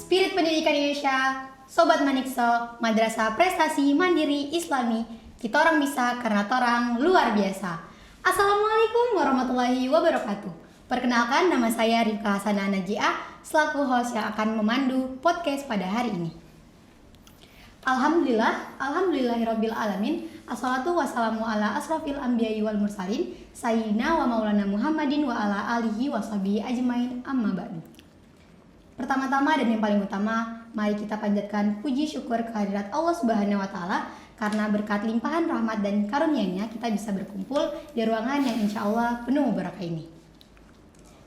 Spirit Pendidikan Indonesia, Sobat Manikso, Madrasah Prestasi Mandiri Islami, kita orang bisa karena orang luar biasa. Assalamualaikum warahmatullahi wabarakatuh. Perkenalkan, nama saya Rifka Hasanah Najia, selaku host yang akan memandu podcast pada hari ini. Alhamdulillahirabbil alamin. Assalatu wassalamu ala asrofil anbiya'i wal mursalin, sayyidina wa maulana Muhammadin wa ala alihi wa sahbihi ajmain, amma ba'du. Pertama-tama dan yang paling utama, mari kita panjatkan puji syukur kehadirat Allah Subhanahu wa taala karena berkat limpahan rahmat dan karunia-Nya kita bisa berkumpul di ruangan yang insya Allah penuh barakah ini.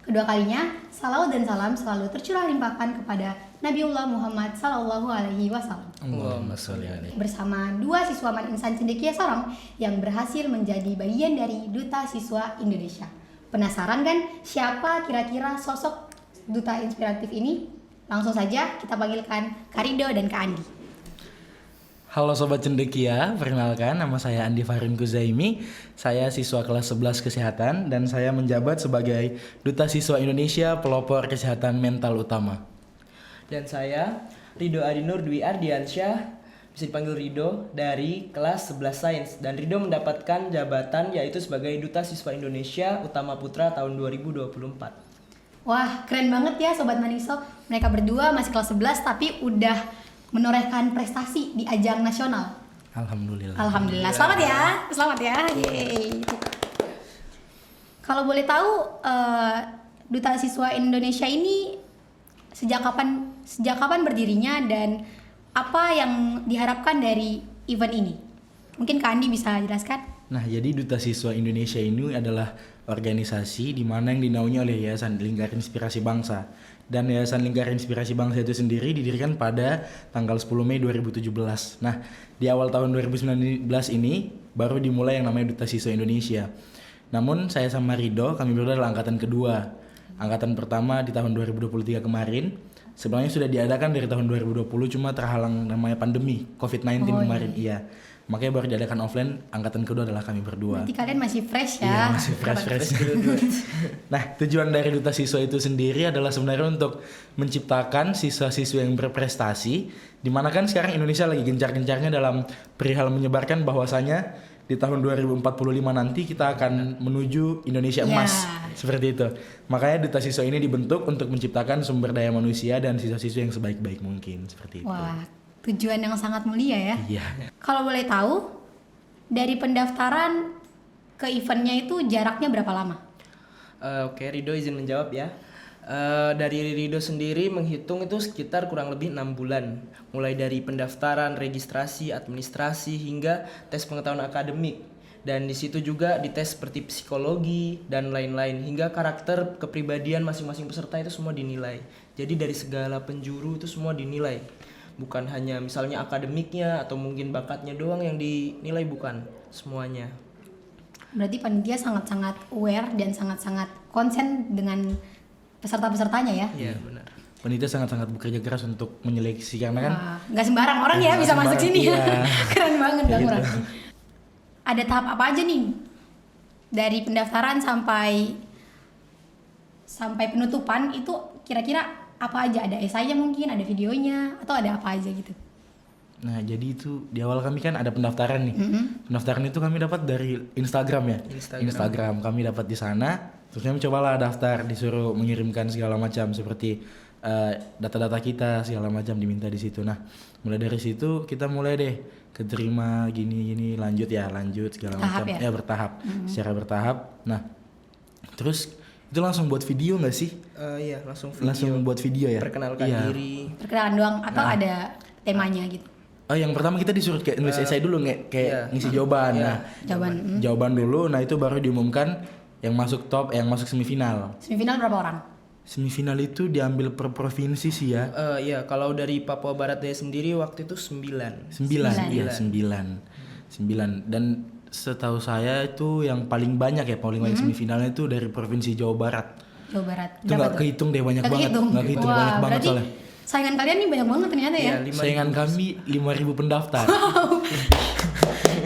Kedua kalinya, salawat dan salam selalu tercurah limpahkan kepada Nabiullah Muhammad sallallahu alaihi wasallam. Allahumma sholli alaihi. Bersama dua siswa Man Insan Cendekia Sorong yang berhasil menjadi bagian dari Duta Siswa Indonesia. Penasaran kan siapa kira-kira sosok duta inspiratif ini? Langsung saja kita panggilkan Kak Rido dan Kak Andi. Halo Sobat Cendekia, perkenalkan nama saya Andi Farin Kuzaimi. Saya siswa kelas 11 Kesehatan dan saya menjabat sebagai Duta Siswa Indonesia Pelopor Kesehatan Mental Utama. Dan saya Rido Adinur Dwi Ardiansyah, bisa dipanggil Rido, dari kelas 11 Sains. Dan Rido mendapatkan jabatan yaitu sebagai Duta Siswa Indonesia Utama Putra tahun 2024. Wah, keren banget ya Sobat Maniso. Mereka berdua masih kelas 11 tapi udah menorehkan prestasi di ajang nasional. Alhamdulillah. Selamat ya. Yeay. Kalau boleh tahu, Duta Siswa Indonesia ini sejak kapan berdirinya dan apa yang diharapkan dari event ini? Mungkin Kak Andi bisa jelaskan? Nah, jadi Duta Siswa Indonesia ini adalah organisasi di mana yang dinaungi oleh Yayasan Lingkar Inspirasi Bangsa. Dan Yayasan Lingkar Inspirasi Bangsa itu sendiri didirikan pada tanggal 10 Mei 2017. Nah, di awal tahun 2019 ini baru dimulai yang namanya Duta Siswa Indonesia. Namun saya sama Rido, kami berdua adalah angkatan kedua. Angkatan pertama di tahun 2023 kemarin. Sebenarnya sudah diadakan dari tahun 2020, cuma terhalang namanya pandemi COVID-19 kemarin. Iya. Makanya baru diadakan offline. Angkatan kedua adalah kami berdua. Berarti kalian masih fresh ya? Iya, masih fresh. Nah, tujuan dari Duta Siswa itu sendiri adalah sebenarnya untuk menciptakan siswa-siswa yang berprestasi, dimana kan sekarang Indonesia lagi gencar-gencarnya dalam perihal menyebarkan bahwasanya di tahun 2045 nanti kita akan menuju Indonesia emas. Seperti itu. Makanya Duta Siswa ini dibentuk untuk menciptakan sumber daya manusia dan siswa-siswa yang sebaik-baik mungkin. Seperti itu. Wah, tujuan yang sangat mulia ya. Iya. Kalau boleh tahu, dari pendaftaran ke eventnya itu jaraknya berapa lama? Oke, Rido izin menjawab ya. Dari Rido sendiri menghitung itu sekitar kurang lebih 6 bulan. Mulai dari pendaftaran, registrasi, administrasi, hingga tes pengetahuan akademik. Dan di situ juga dites seperti psikologi dan lain-lain, hingga karakter kepribadian masing-masing peserta itu semua dinilai. Jadi dari segala penjuru itu semua dinilai. Bukan hanya misalnya akademiknya atau mungkin bakatnya doang yang dinilai, bukan semuanya. Berarti panitia sangat-sangat aware dan sangat-sangat konsen dengan peserta-pesertanya ya? Iya, benar. Panitia sangat-sangat bekerja keras untuk menyeleksi karena kan nggak sembarang orang ya bisa masuk sini ya. Iya. Keren banget Bang Gitu. Murad. Ada tahap apa aja nih? Dari pendaftaran sampai penutupan itu kira-kira apa aja? Ada esainya mungkin, ada videonya, atau ada apa aja gitu? Nah, jadi itu di awal kami kan ada pendaftaran nih. Pendaftaran itu kami dapat dari Instagram ya. Instagram kami dapat di sana. Terus kami cobalah daftar, disuruh mengirimkan segala macam seperti data-data kita segala macam diminta di situ. Nah, mulai dari situ kita mulai deh keterima gini lanjut segala macam. Ya bertahap, secara bertahap. Nah, terus itu langsung buat video nggak sih? Iya, langsung video. Langsung buat video ya. Perkenalkan diri. Perkenalan doang atau ada temanya gitu? Oh, yang pertama kita disuruh kayak nulis esai dulu kayak ngisi jawaban. Nah, jawaban dulu. Nah, itu baru diumumkan yang masuk top, yang masuk semifinal. Semifinal berapa orang? Semifinal itu diambil per provinsi sih ya. Iya, kalau dari Papua Barat Daya sendiri waktu itu 9. 9. Dan setahu saya itu yang paling banyak semifinalnya itu dari provinsi Jawa Barat. Itu nggak kehitung deh, banyak banget. Nggak kehitung banyak banget soalnya. Saingan kalian nih banyak banget ternyata ya. Saingan kami 5.000 pendaftar.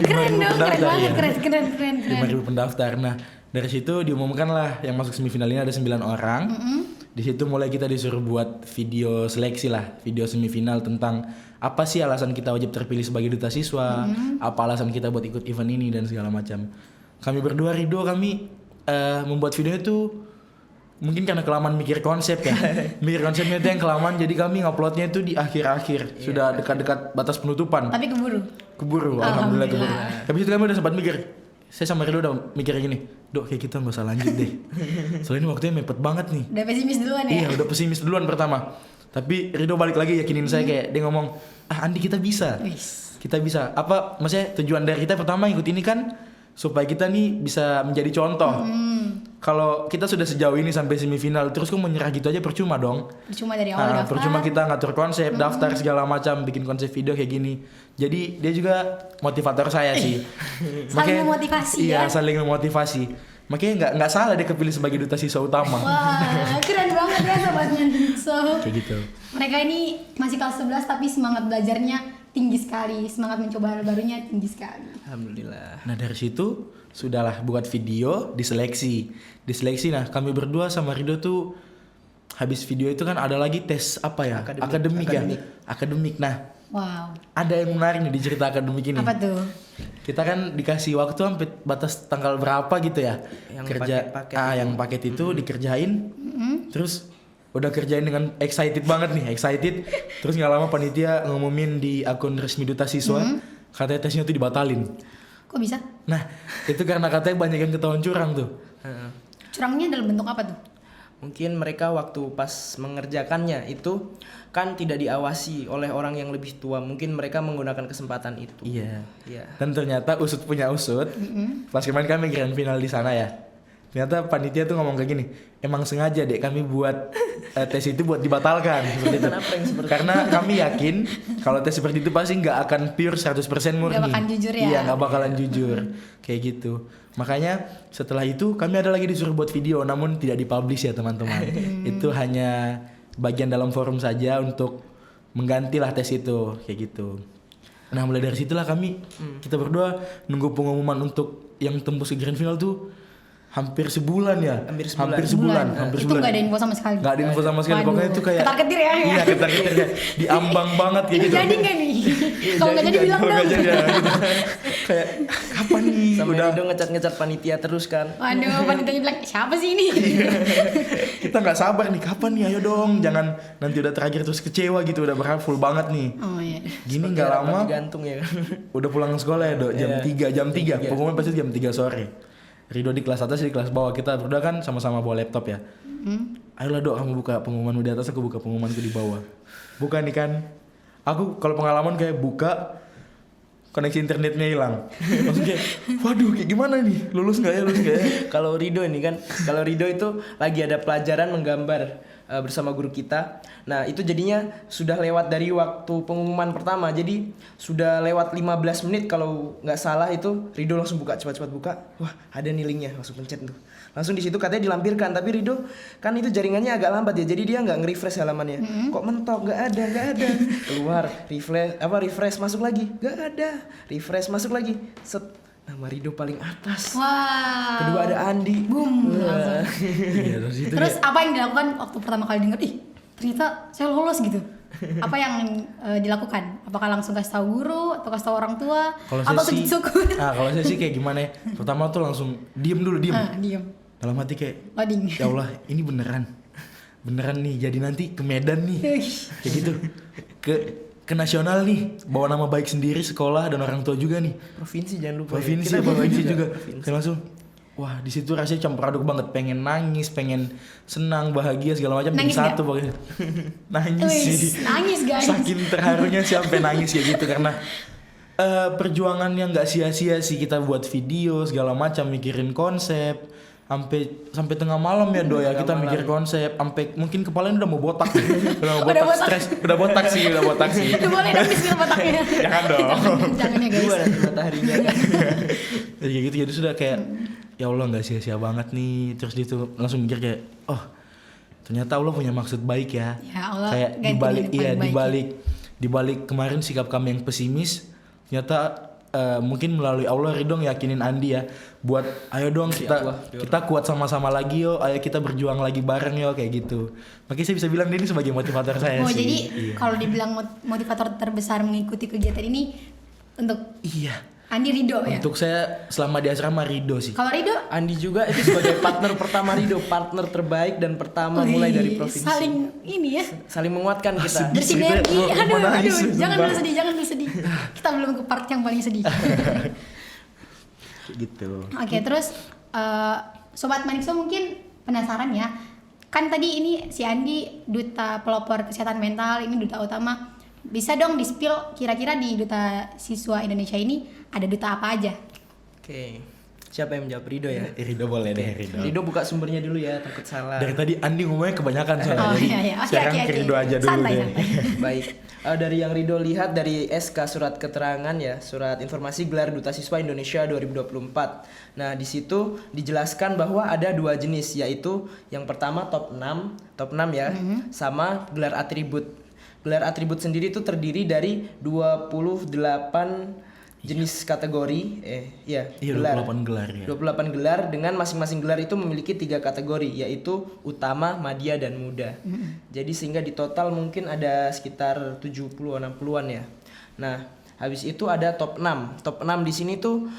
Keren dong, keren banget, keren. 5.000 pendaftar. Nah, dari situ diumumkan lah yang masuk semifinal ini ada 9 orang. Di situ mulai kita disuruh buat video seleksi lah, video semifinal tentang apa sih alasan kita wajib terpilih sebagai duta siswa, apa alasan kita buat ikut event ini dan segala macam. Kami berdua Rido kami membuat videonya tuh mungkin karena kelamaan mikir konsep ya. Mikir konsepnya itu yang kelamaan, jadi kami nguploadnya itu di akhir-akhir, sudah dekat-dekat batas penutupan. Tapi Keburu, alhamdulillah keburu. Tapi itu kami udah sempat mikir. Saya sama Rido udah mikir gini, Dok kayak kita gak usah lanjut deh. Soalnya ini waktunya mepet banget nih. udah pesimis duluan ya. Iya udah pesimis duluan pertama. Tapi Rido balik lagi yakinin saya, kayak dia ngomong, Andi kita bisa. Wis. Kita bisa. Apa maksudnya tujuan dari kita pertama ikut ini kan supaya kita nih bisa menjadi contoh. Kalau kita sudah sejauh ini sampai semifinal terus kok menyerah gitu aja percuma dong. Percuma dari awal daftar. Percuma kita ngatur konsep, daftar segala macam, bikin konsep video kayak gini. Jadi dia juga motivator saya sih. Saling memotivasi iya, ya. saling memotivasi. Makanya nggak salah dia kepilih sebagai duta siswa utama. Wah, keren banget ya sobatnya Dikso. Kayak gitu. Mereka ini masih kelas 11 tapi semangat belajarnya tinggi sekali, semangat mencoba hal barunya tinggi sekali. Alhamdulillah. Nah dari situ sudahlah buat video, diseleksi. Nah kami berdua sama Rido tuh habis video itu kan ada lagi tes apa ya? Akademik. Akademik. Nah Wow. ada yang menarik nih di cerita akademik ini. Apa tuh? Kita kan dikasih waktu sampai batas tanggal berapa gitu ya? Yang Kerja paket yang paket itu dikerjain. Terus udah kerjain dengan excited banget nih, Terus nggak lama panitia ngumumin di akun resmi duta siswa, katanya tesnya tuh dibatalin. Kok bisa? Nah itu karena katanya banyak yang ketahuan curang tuh. Heeh. Curangnya dalam bentuk apa tuh? Mungkin mereka waktu pas mengerjakannya itu kan tidak diawasi oleh orang yang lebih tua. Mungkin mereka menggunakan kesempatan itu. Iya. Iya. Dan ternyata usut punya usut. Pas kemarin kami grand final di sana ya. Ternyata panitia tuh ngomong kayak gini, emang sengaja deh kami buat tes itu buat dibatalkan seperti itu. Kenapa yang seperti Karena kami yakin kalau tes seperti itu pasti nggak akan pure 100% murni. Nggak bakalan jujur ya? Iya, nggak bakalan jujur. Kayak gitu. Makanya setelah itu kami ada lagi disuruh buat video, namun tidak dipublish ya teman-teman. Itu hanya bagian dalam forum saja untuk menggantilah tes itu, kayak gitu. Nah mulai dari situlah kita berdua nunggu pengumuman untuk yang tembus ke grand final tuh hampir sebulan ya. Hampir sebulan. Hampir Itu sebulan. nggak ada info sama sekali. Nggak ada info sama sekali. Waduh, Pokoknya itu kayak ketar-ketir ya. Iya, ketar-ketir kayak diambang banget kayak gitu. Jadi nggak nih? Kalau nggak jadi bilang Kalau dong. nggak jadi ya, gitu. Kayak kapan nih? Sama Udah Rido ngecat panitia terus kan. Waduh, panitianya bilang siapa sih ini? kita nggak sabar nih, kapan nih? Ayo dong, jangan nanti udah terakhir terus kecewa gitu, udah berharap full banget nih. Oh iya. Gini Seperti nggak harapan lama digantung ya kan. udah pulang sekolah ya, Dok. Jam 3. Pokoknya pasti jam 3 sore. Rido di kelas atas, di kelas bawah. Kita berdua kan sama-sama bawa laptop ya. Ayolah Dok, kamu buka pengumumanmu di atas, aku buka pengumumanku di bawah. Buka nih kan. Aku kalau pengalaman kayak buka koneksi internetnya hilang. Maksudnya, waduh kayak gimana nih? Lulus nggak ya? Kalau Rido itu lagi ada pelajaran menggambar bersama guru kita. Nah itu jadinya sudah lewat dari waktu pengumuman pertama. Jadi sudah lewat 15 menit kalau nggak salah itu Rido langsung buka, cepat-cepat buka. Wah ada nih linknya, langsung pencet tuh. Langsung di situ katanya dilampirkan. Tapi Rido kan itu jaringannya agak lambat ya. Jadi dia nggak nge-refresh halamannya. Kok mentok? Nggak ada. Keluar, refresh masuk lagi. Nggak ada. Refresh masuk lagi. Set. Nama Rido paling atas. Wow. Kedua ada Andi. Boom. Langsung. Iya, terus itu Terus apa yang dilakukan waktu pertama kali denger? Ih, ternyata saya lolos gitu. Apa yang dilakukan? Apakah langsung kasih tahu guru atau kasih tahu orang tua atau sujud syukur? Kalau saya sih kayak gimana ya? Pertama tuh langsung diem. Diem. Dalam hati kayak, Loading. ya Allah ini beneran nih. Jadi nanti ke Medan nih, kayak gitu. Ke nasional nih, bawa nama baik sendiri, sekolah dan orang tua juga nih. Provinsi jangan lupa. Provinsi juga. Kayak langsung, wah di situ rasanya campur aduk banget. Pengen nangis, pengen senang, bahagia segala macam. Nangis Jadi satu pokoknya. Nangis sih. Nangis guys. Saking terharunya sih sampai nangis ya gitu karena perjuangan yang nggak sia-sia sih, kita buat video segala macam, mikirin konsep. Sampai tengah malam ya Do ya, kita mikir konsep, sampai mungkin kepalanya udah mau botak. Udah botak, stres, udah botak sih. Boleh dong di botaknya. Jangan dong. Jangan ya guys. Dua nanti mataharinya. Jadi kayak gitu, jadi sudah kayak ya Allah nggak sia-sia banget nih. Terus dia tuh langsung mikir kayak, oh ternyata Allah punya maksud baik ya. Ya Allah. Kayak dibalik kemarin sikap kami yang pesimis, ternyata mungkin melalui Allah Ridho yakinin Andi ya buat ayo dong kita kuat sama-sama lagi yo, ayo kita berjuang lagi bareng yo kayak gitu. Makanya saya bisa bilang dia ini sebagai motivator saya sih. Jadi Iya. kalau dibilang motivator terbesar mengikuti kegiatan ini untuk Iya. Andi Ridho ya. Untuk saya selama di asrama Ridho sih. Kalau Ridho Andi juga itu sebagai partner pertama Ridho, partner terbaik dan pertama mulai dari provinsi. saling ini ya. Saling menguatkan kita. Bersinergi. Kita mau nangis, Aduh, jangan sumpah. dulu sedih, jangan dulu sedih. Kita belum ke part yang paling sedih. Gitu. Oke, terus Sobat Manikso mungkin penasaran ya. Kan tadi ini si Andi duta pelopor kesehatan mental, ini duta utama. Bisa dong di-spill kira-kira di duta siswa Indonesia ini ada duta apa aja? Oke. Siapa yang menjawab? Ridho ya? Ridho boleh deh Ridho. Ridho buka sumbernya dulu ya, takut salah. Dari tadi Andi ngomongnya kebanyakan soalnya. Oh Jadi iya iya. Oke sekarang oke ke Ridho aja dulu Santai deh. santai. Baik, dari yang Ridho lihat dari SK Surat Keterangan ya, Surat Informasi Gelar Duta Siswa Indonesia 2024. Nah, di situ dijelaskan bahwa ada 2 jenis, yaitu yang pertama top 6 ya, sama gelar atribut. Gelar atribut sendiri itu terdiri dari 28 jenis kategori, Iya, 28 gelar ya. 28 gelar dengan masing-masing gelar itu memiliki 3 kategori, yaitu utama, madya, dan muda. Jadi sehingga di total mungkin ada sekitar 70-60-an ya. Nah, habis itu ada top 6. Top 6 di sini tuh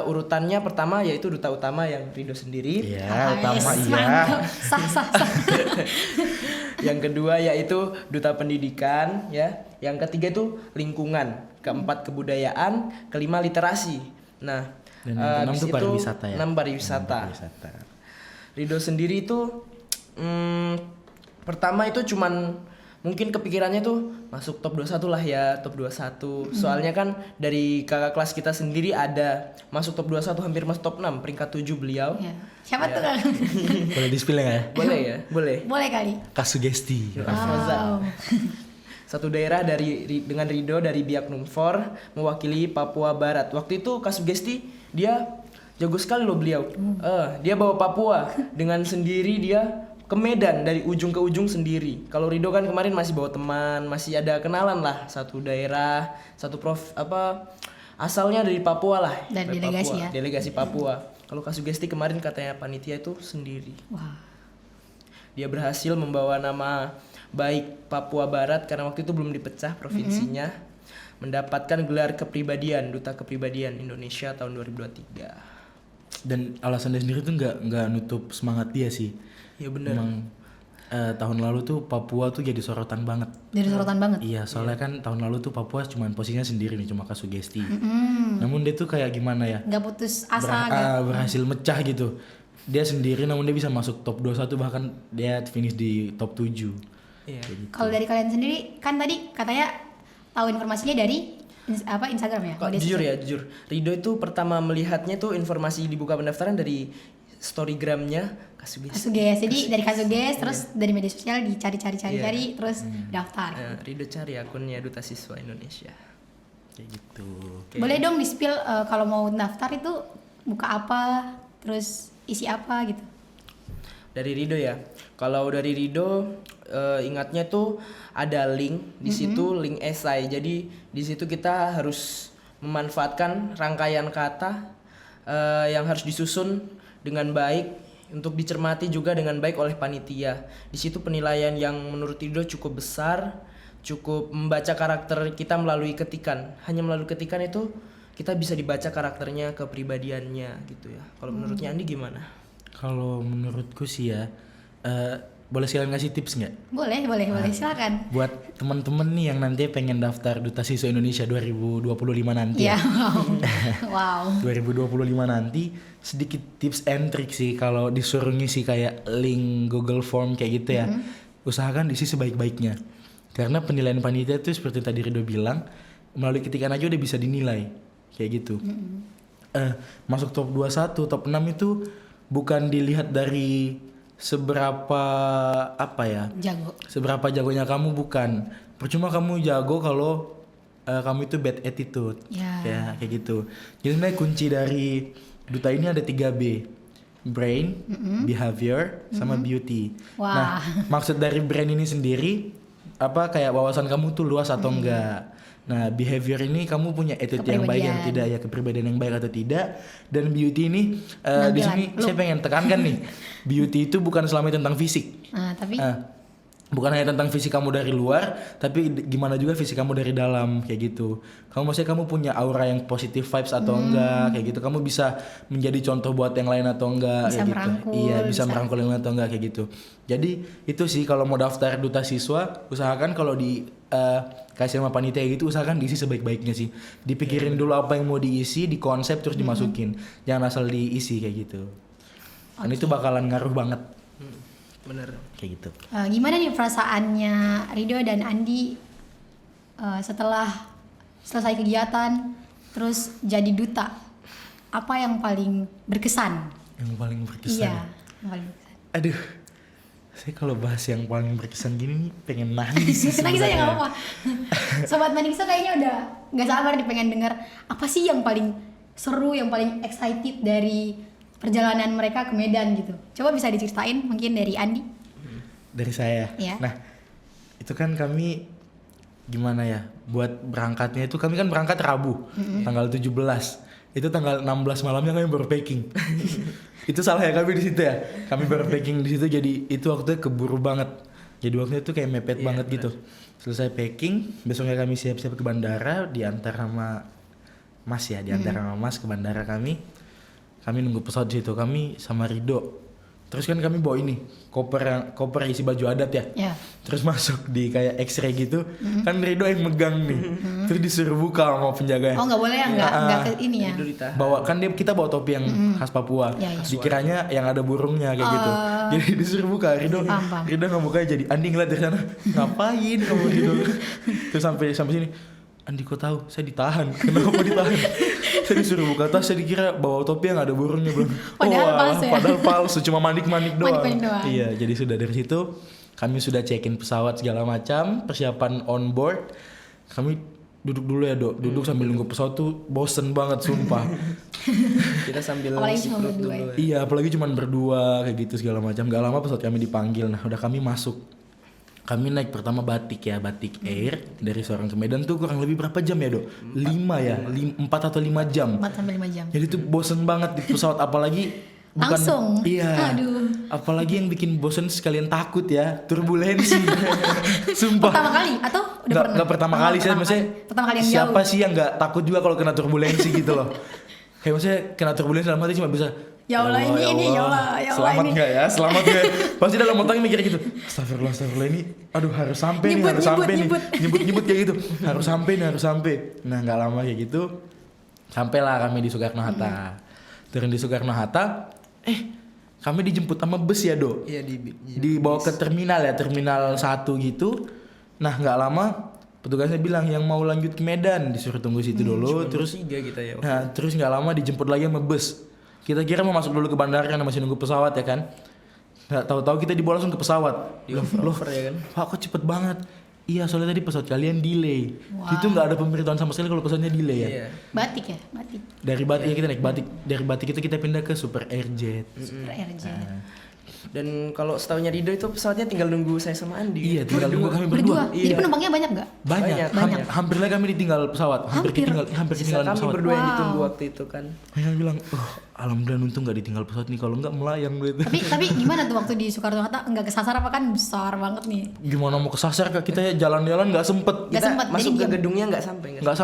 urutannya pertama yaitu duta utama yang Ridho sendiri. Iya, utama Yes, iya. mantap. Sah. Yang kedua yaitu duta pendidikan ya. Yang ketiga itu lingkungan, keempat kebudayaan, kelima literasi. Nah, Dan yang keenam habis tuh itu pariwisata ya. 6 pariwisata. Pariwisata. Ridho sendiri itu pertama itu cuman mungkin kepikirannya tuh masuk top 21 lah ya, top 21. Soalnya kan dari kakak kelas kita sendiri ada masuk top 21, hampir masuk top 6, peringkat 7 beliau. Ya. Siapa tuh? Boleh di-spill ya? Boleh ya? Boleh. Boleh kali. Kasugesti. Wow. Satu daerah dengan Ridho dari Biak Numfor mewakili Papua Barat. Waktu itu Kasugesti dia jago sekali loh beliau. Dia bawa Papua dengan sendiri, dia ke Medan dari ujung ke ujung sendiri. Kalau Ridho kan kemarin masih bawa teman, masih ada kenalan lah, satu daerah, satu asalnya dari Papua lah. Dari delegasi Papua, ya. Delegasi Papua. Kalau Kasugesti kemarin katanya panitia itu sendiri. Wah. Dia berhasil membawa nama baik Papua Barat karena waktu itu belum dipecah provinsinya, mendapatkan gelar kepribadian, Duta Kepribadian Indonesia tahun 2023. Dan alasan dia sendiri tuh nggak nutup semangat dia sih. Ya benar. Emang tahun lalu tuh Papua tuh jadi sorotan banget. Jadi sorotan banget. Iya, soalnya kan tahun lalu tuh Papua cuma posisinya sendiri nih, cuma Kasugesti. Namun dia tuh kayak gimana ya? Nggak putus asa. Berhasil mecah gitu. Dia sendiri namun dia bisa masuk top 21, bahkan dia finish di top 7. Iya. Kalau dari kalian sendiri kan tadi katanya tahu informasinya dari Instagram ya? Kok jujur, Ridho itu pertama melihatnya tuh informasi dibuka pendaftaran dari storygramnya Kasugesti. Kasuges. Jadi dari Kasuges terus dari media sosial dicari terus daftar. Ridho cari akunnya Duta Siswa Indonesia. Kayak gitu. Boleh dong di-spill kalau mau daftar itu buka apa, terus isi apa gitu. Dari Ridho ya. Kalau dari Ridho ingatnya tuh ada link di situ, link esai. Jadi di situ kita harus memanfaatkan rangkaian kata yang harus disusun dengan baik untuk dicermati juga dengan baik oleh panitia. Di situ penilaian yang menurut Ridho cukup besar, cukup membaca karakter kita melalui ketikan. Hanya melalui ketikan itu kita bisa dibaca karakternya, kepribadiannya gitu ya. Kalau menurutnya Andi gimana? Kalau menurutku sih ya, boleh sekalian ngasih tips nggak? Boleh silakan. Buat teman-teman nih yang nanti pengen daftar Duta Siswa Indonesia 2025 nanti Iya. ya. Wow. 2025 nanti sedikit tips and trick sih kalau disuruh ngisi kayak link Google Form kayak gitu ya. Usahakan diisi sebaik-baiknya. Karena penilaian panitia itu seperti tadi Ridho bilang, melalui ketikan aja udah bisa dinilai kayak gitu. Masuk top 21, top 6 itu bukan dilihat dari seberapa seberapa jagonya kamu, bukan. Percuma kamu jago kalau kamu itu bad attitude. Ya. Kayak gitu. Jadi sebenarnya kunci dari duta ini ada 3B. Brain, behavior, sama beauty. Wah. Nah, maksud dari brain ini sendiri apa kayak wawasan kamu tuh luas atau enggak. Nah, behavior ini kamu punya attitude yang baik yang tidak, ya kepribadian yang baik atau tidak. Dan beauty ini di sini saya pengen tekankan nih, beauty itu bukan selamanya tentang fisik. Tapi bukan hanya tentang fisik kamu dari luar, tapi gimana juga fisik kamu dari dalam kayak gitu. Maksudnya kamu punya aura yang positive vibes atau enggak kayak gitu. Kamu bisa menjadi contoh buat yang lain atau enggak bisa kayak merangkul, gitu. Iya, bisa merangkul yang lain atau enggak kayak gitu. Jadi itu sih kalau mau daftar duta siswa, usahakan kalau di kasih sama panitia gitu, usahakan diisi sebaik-baiknya sih. Dipikirin dulu apa yang mau diisi, di konsep terus dimasukin. Jangan asal diisi kayak gitu. Dan itu bakalan ngaruh banget. Bener. Kayak gitu. Gimana nih perasaannya Rido dan Andi setelah selesai kegiatan terus jadi duta? Apa yang paling berkesan? Yang paling berkesan. Iya, yang paling berkesan. Aduh, saya kalau bahas yang paling berkesan gini nih pengen nangis sih. Nangis aja sebenarnya. nggak apa-apa. Sobat Maniksa kayaknya udah nggak sabar nih pengen denger apa sih yang paling seru, yang paling excited dari perjalanan mereka ke Medan gitu. Coba bisa diceritain mungkin dari Andi. Dari saya. Iya. Nah, itu kan kami gimana ya? Buat berangkatnya itu kami kan berangkat Rabu, tanggal 17. Itu tanggal 16 malamnya kami baru packing. Itu salah ya kami di situ ya. Kami baru packing di situ, jadi itu waktunya keburu banget. Jadi waktunya itu kayak mepet banget gitu. Selesai packing, besoknya kami siap-siap ke bandara, diantar sama Mas ya, diantar sama Mas ke bandara kami. Kami nunggu pesawat di situ, kami sama Rido. Terus kan kami bawa ini, koper isi baju adat ya. Ya. Terus masuk di kayak X-ray gitu. Kan Rido yang megang nih. Terus disuruh buka sama penjaganya. Oh nggak boleh ya, nggak ke ini ya. Bawa kan kita bawa topi yang khas Papua. Ya, ya. Dikiranya yang ada burungnya kayak gitu. Jadi disuruh buka. Rido nggak buka, jadi Andi ngeliat dari sana. Ngapain kamu Rido? Terus sampai sini. Andi kok tahu? Saya ditahan. Kenapa ditahan? Saya disuruh buka tas, saya dikira bawa topi yang ada burungnya belum. Padahal palsu, cuma manik-manik doang. Iya, jadi sudah dari situ kami sudah check-in pesawat segala macam, persiapan on board. Kami duduk dulu ya, Dok. Duduk sambil nunggu pesawat tuh bosen banget sumpah. Kita sambil Apalagi isi cuma perut berdua dulu. Iya, apalagi cuma berdua kayak gitu segala macam. Gak lama pesawat kami dipanggil. Nah, udah kami masuk. Kami naik pertama Batik Air dari Sorong ke Medan tuh kurang lebih berapa jam ya, Dok? 4 atau 5 jam. 4 sampai 5 jam. Jadi tuh bosen banget di pesawat, apalagi Langsung. Iya. Aduh. Apalagi yang bikin bosen sekalian takut ya, turbulensi. Sumpah. Pertama kali atau udah pernah? Nggak pertama kali, saya maksudnya pertama kali yang siapa jauh. sih yang nggak takut juga kalau kena turbulensi gitu loh. Kayak maksudnya kena turbulensi dalam hati cuma bisa Ya Allah, ini, ya Allah, selamat ini. nggak ya, selamat nggak ya? Pasti dalam otaknya mikir gitu, astagfirullah ini, aduh harus sampai nih, nyebut kayak gitu, harus sampai. Nah nggak lama kayak gitu, sampailah kami di Soekarno Hatta. Turun di Soekarno Hatta, kami dijemput sama bus ya, Dok. Iya, dibawa ke terminal 1 gitu. Nah nggak lama petugasnya bilang yang mau lanjut ke Medan disuruh tunggu situ dulu. Terus 3 kita ya. Nah terus nggak lama dijemput lagi sama bus. Kita kira mau masuk dulu ke bandara karena masih nunggu pesawat ya kan. Nggak tahu-tahu kita dibawa langsung ke pesawat. Loh ya kan. Pak kok cepet banget. Iya soalnya tadi pesawat kalian delay. Itu nggak ada pemberitahuan sama sekali kalau pesawatnya delay ya. Iya. Batik. Dari Batik kita naik Batik. Dari Batik itu kita pindah ke Super Airjet. Super Airjet. Dan kalau setahunya Rido itu pesawatnya tinggal nunggu saya sama Andi. Iya, tinggal nunggu kami berdua. Jadi penumpangnya banyak nggak? Banyak. Hampir lah kami ditinggal pesawat. Hampir ketinggalan Kami pesawat. berdua yang ditunggu waktu itu kan. Saya bilang, alhamdulillah untung nggak ditinggal pesawat nih, kalau nggak melayang gitu. Tapi gimana tuh waktu di Soekarno Hatta, nggak kesasar apa kan besar banget nih? Gimana mau kesasar, Kak? Kita ya jalan-jalan nggak sempet. Nggak sempet, Masuk jadi ke gedungnya nggak sampai. Nggak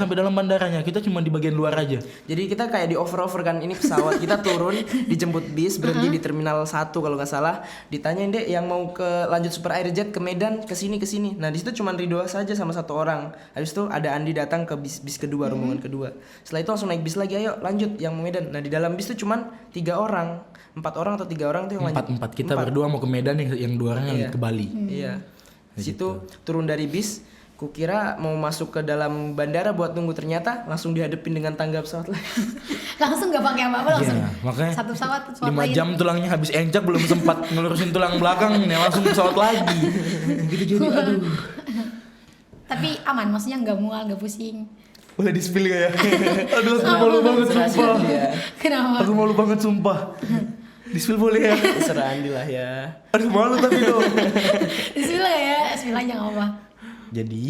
sampai dalam bandaranya. Kita cuma di bagian luar aja. Jadi kita kayak di over kan, ini pesawat kita turun dijemput bis berhenti di terminal 1 kalau nggak salah, ditanyain deh yang mau ke lanjut Super Airjet ke Medan ke sini. Nah di situ cuma Rido saja sama 1 orang. Habis itu ada Andi datang ke bis kedua, rombongan kedua. Setelah itu langsung naik bis lagi, ayo lanjut yang mau Medan. Nah di dalam bis itu cuma 3 orang, 4 orang atau 3 orang tuh yang lanjut. 4 kita berdua mau ke Medan, yang 2 orang yang ke Bali. Iya. Di situ turun dari bis, kukira mau masuk ke dalam bandara buat nunggu, ternyata langsung dihadapin dengan tangga pesawat lagi. Langsung nggak pakai apa-apa, langsung. Iya, makanya satu pesawat 5 lain. jam tulangnya habis enjak belum sempat ngelurusin tulang belakang nih, langsung pesawat lagi. Gitu jadi aduh. Tapi aman, maksudnya nggak mual, nggak pusing. Boleh di-spill gak ya? Aduh aku malu banget sumpah. Kenapa? Aku malu banget sumpah. Di-spill boleh ya? Terserah Andi lah ya. Aduh malu tapi dong. Bismillah ya, Bismillah jangan apa. Jadi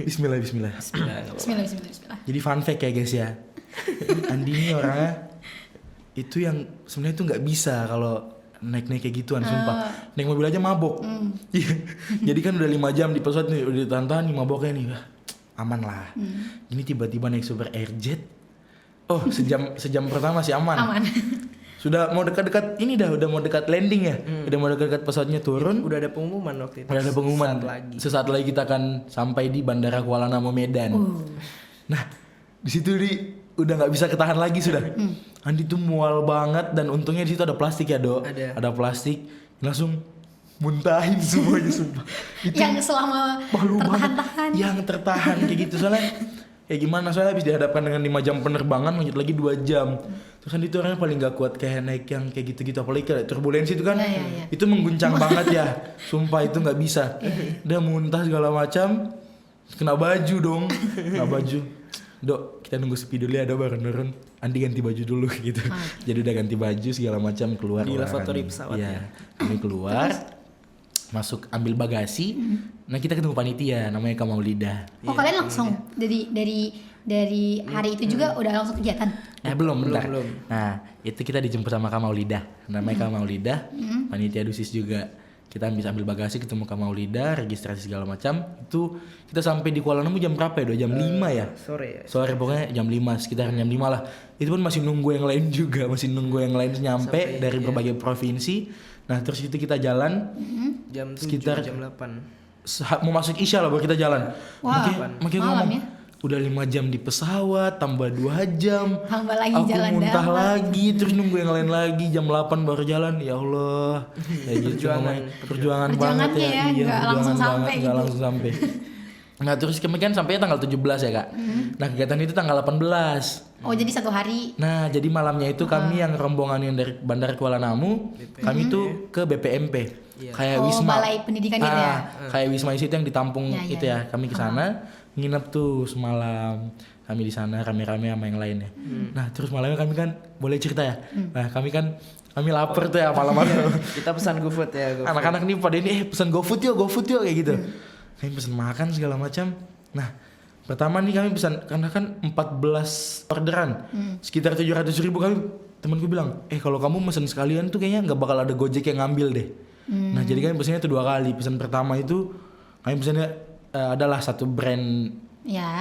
Bismillah. Bismillah, nggak apa-apa. Bismillah. Jadi fun fact ya guys ya. Andi ini orangnya itu yang sebenarnya tuh nggak bisa kalau naik kayak gituan, sumpah. Naik mobil aja mabok. Iya. Jadi kan udah 5 jam di pesawat nih, udah ditahan nih maboknya nih. Wah, aman lah. Ini tiba-tiba naik Super Airjet. Oh, sejam pertama masih aman. Sudah mau dekat-dekat ini udah mau dekat landing ya. Udah mau dekat-dekat pesawatnya turun. Udah ada pengumuman waktu itu. Udah ada pengumuman. Sesaat lagi kita akan sampai di Bandara Kuala Namu Medan. Nah, di situ udah nggak bisa ketahan lagi sudah. Andi tuh mual banget dan untungnya di situ ada plastik ya, Dok. Ada plastik. Langsung muntahin semuanya sumpah. Itu Yang selama tertahan-tahan. Yang tertahan kayak gitu soalnya. Ya gimana soalnya habis dihadapkan dengan 5 jam penerbangan lanjut lagi 2 jam. Terus kan itu orangnya paling gak kuat kayak naik yang kayak gitu-gitu apalagi kayak turbulensi itu kan. Itu mengguncang banget ya. Sumpah itu nggak bisa. Udah muntah segala macam. Kena baju dong. Kena baju. Dok, kita nunggu sepi dulu ya, Dok, baru nurun. Andi ganti baju dulu gitu. Jadi udah ganti baju segala macam keluar. Di lavatory pesawat ya. Kami keluar. Masuk ambil bagasi. Nah, kita ketemu panitia namanya Kak Maulida. Oh, kalian langsung dari hari itu juga udah langsung kegiatan? Belum. Belum. Nah, itu kita dijemput sama Kak Maulida. Namanya Kak Maulida. Panitia dusis juga. Kita ambil bagasi ketemu Kak Maulida, registrasi segala macam. Itu kita sampai di Kuala Namu jam berapa ya? Jam 5 ya? Sore pokoknya jam 5, sekitar jam 5 lah. Itu pun masih nunggu yang lain juga, masih nunggu yang lain nyampe dari berbagai provinsi. Nah, terus itu kita jalan jam 7, sekitar jam 8. Mau masuk Isya lah baru kita jalan. Wah, Makanya ngomong ya? udah 5 jam di pesawat, tambah 2 jam. Tambah lagi aku jalan muntah darat. lagi, terus nunggu yang lain lagi, jam 8 baru jalan. Ya Allah. Ya gitu perjuangan banget ya. Ya, Iya, nggak langsung sampai nggak gitu. langsung sampai. Nah, terus kami kan sampai tanggal 17 ya, Kak. Nah, kegiatan itu tanggal 18. Oh, jadi 1 hari. Nah, jadi malamnya itu kami yang rombongan yang dari Bandara Kuala Namu, kami tuh ke BPMP. Kayak Wisma. Balai pendidikan gitu ya. Kayak Wisma itu yang ditampung itu Ya. ya. Kami ke sana, nginep tuh semalam. Kami di sana rame-rame sama yang lainnya. Nah, terus malamnya kami kan boleh cerita ya. Nah, kami lapar tuh ya malam-malam. Kita pesan GoFood ya. Anak-anak nih pada ini pesan GoFood yuk kayak gitu. Kami pesan makan segala macam. Nah, pertama nih kami pesan karena kan 14 orderan. Sekitar 700.000 kami. Temanku bilang, kalau kamu pesan sekalian tuh kayaknya nggak bakal ada Gojek yang ngambil deh. Nah, jadi kami pesannya tuh 2 kali. Pesan pertama itu kami pesannya adalah satu brand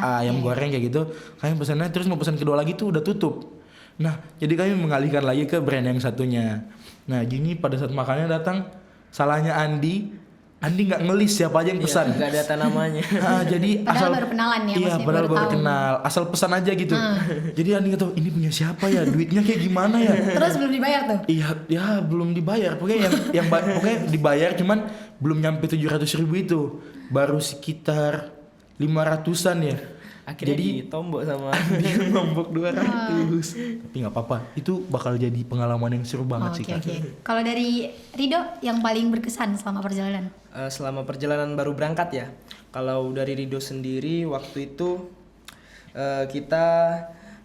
ayam goreng kayak gitu. Kami pesannya terus mau pesan kedua lagi tuh udah tutup. Nah, jadi kami mengalihkan lagi ke brand yang satunya. Nah, gini pada saat makannya datang salahnya Andi nggak ngelis siapa aja yang pesan. Nggak ada data namanya. Jadi Padahal baru kenalan ya. Iya, padahal baru kenal. Asal pesan aja gitu. Jadi Andi nggak tahu ini punya siapa ya, duitnya kayak gimana ya. Terus belum dibayar tuh? Iya, ya belum dibayar. Pokoknya pokoknya dibayar cuman belum nyampe 700.000 itu. Baru sekitar 500-an ya. Akhirnya jadi ditombok sama dia nombok 200. Tapi nggak apa-apa. Itu bakal jadi pengalaman yang seru banget sih, Kak. Kalau dari Rido yang paling berkesan selama perjalanan? Selama perjalanan baru berangkat ya. Kalau dari Rido sendiri waktu itu kita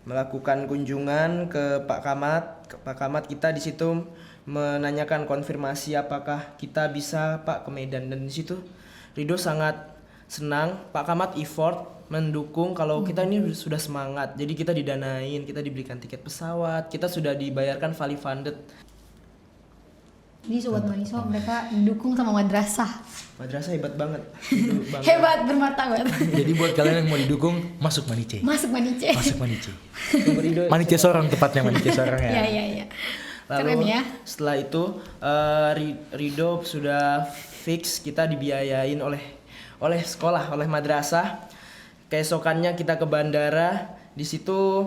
melakukan kunjungan ke Pak Kamat. Pak Kamat kita di situ menanyakan konfirmasi apakah kita bisa Pak ke Medan, dan di situ Rido sangat senang. Pak Kamat effort mendukung kalau kita ini sudah semangat. Jadi kita didanain, kita diberikan tiket pesawat, kita sudah dibayarkan vali funded. Jadi sobat mahasiswa mereka didukung sama madrasah. Madrasah hebat banget. Hebat, bermartabat. Jadi buat kalian yang mau didukung, masuk Manice. Masuk Manice. Manice Sorong tepatnya, Manice Sorong ya. Iya. Lalu Keren ya. setelah itu Rido sudah fix kita dibiayain oleh sekolah, oleh madrasah. Keesokannya kita ke bandara. Di situ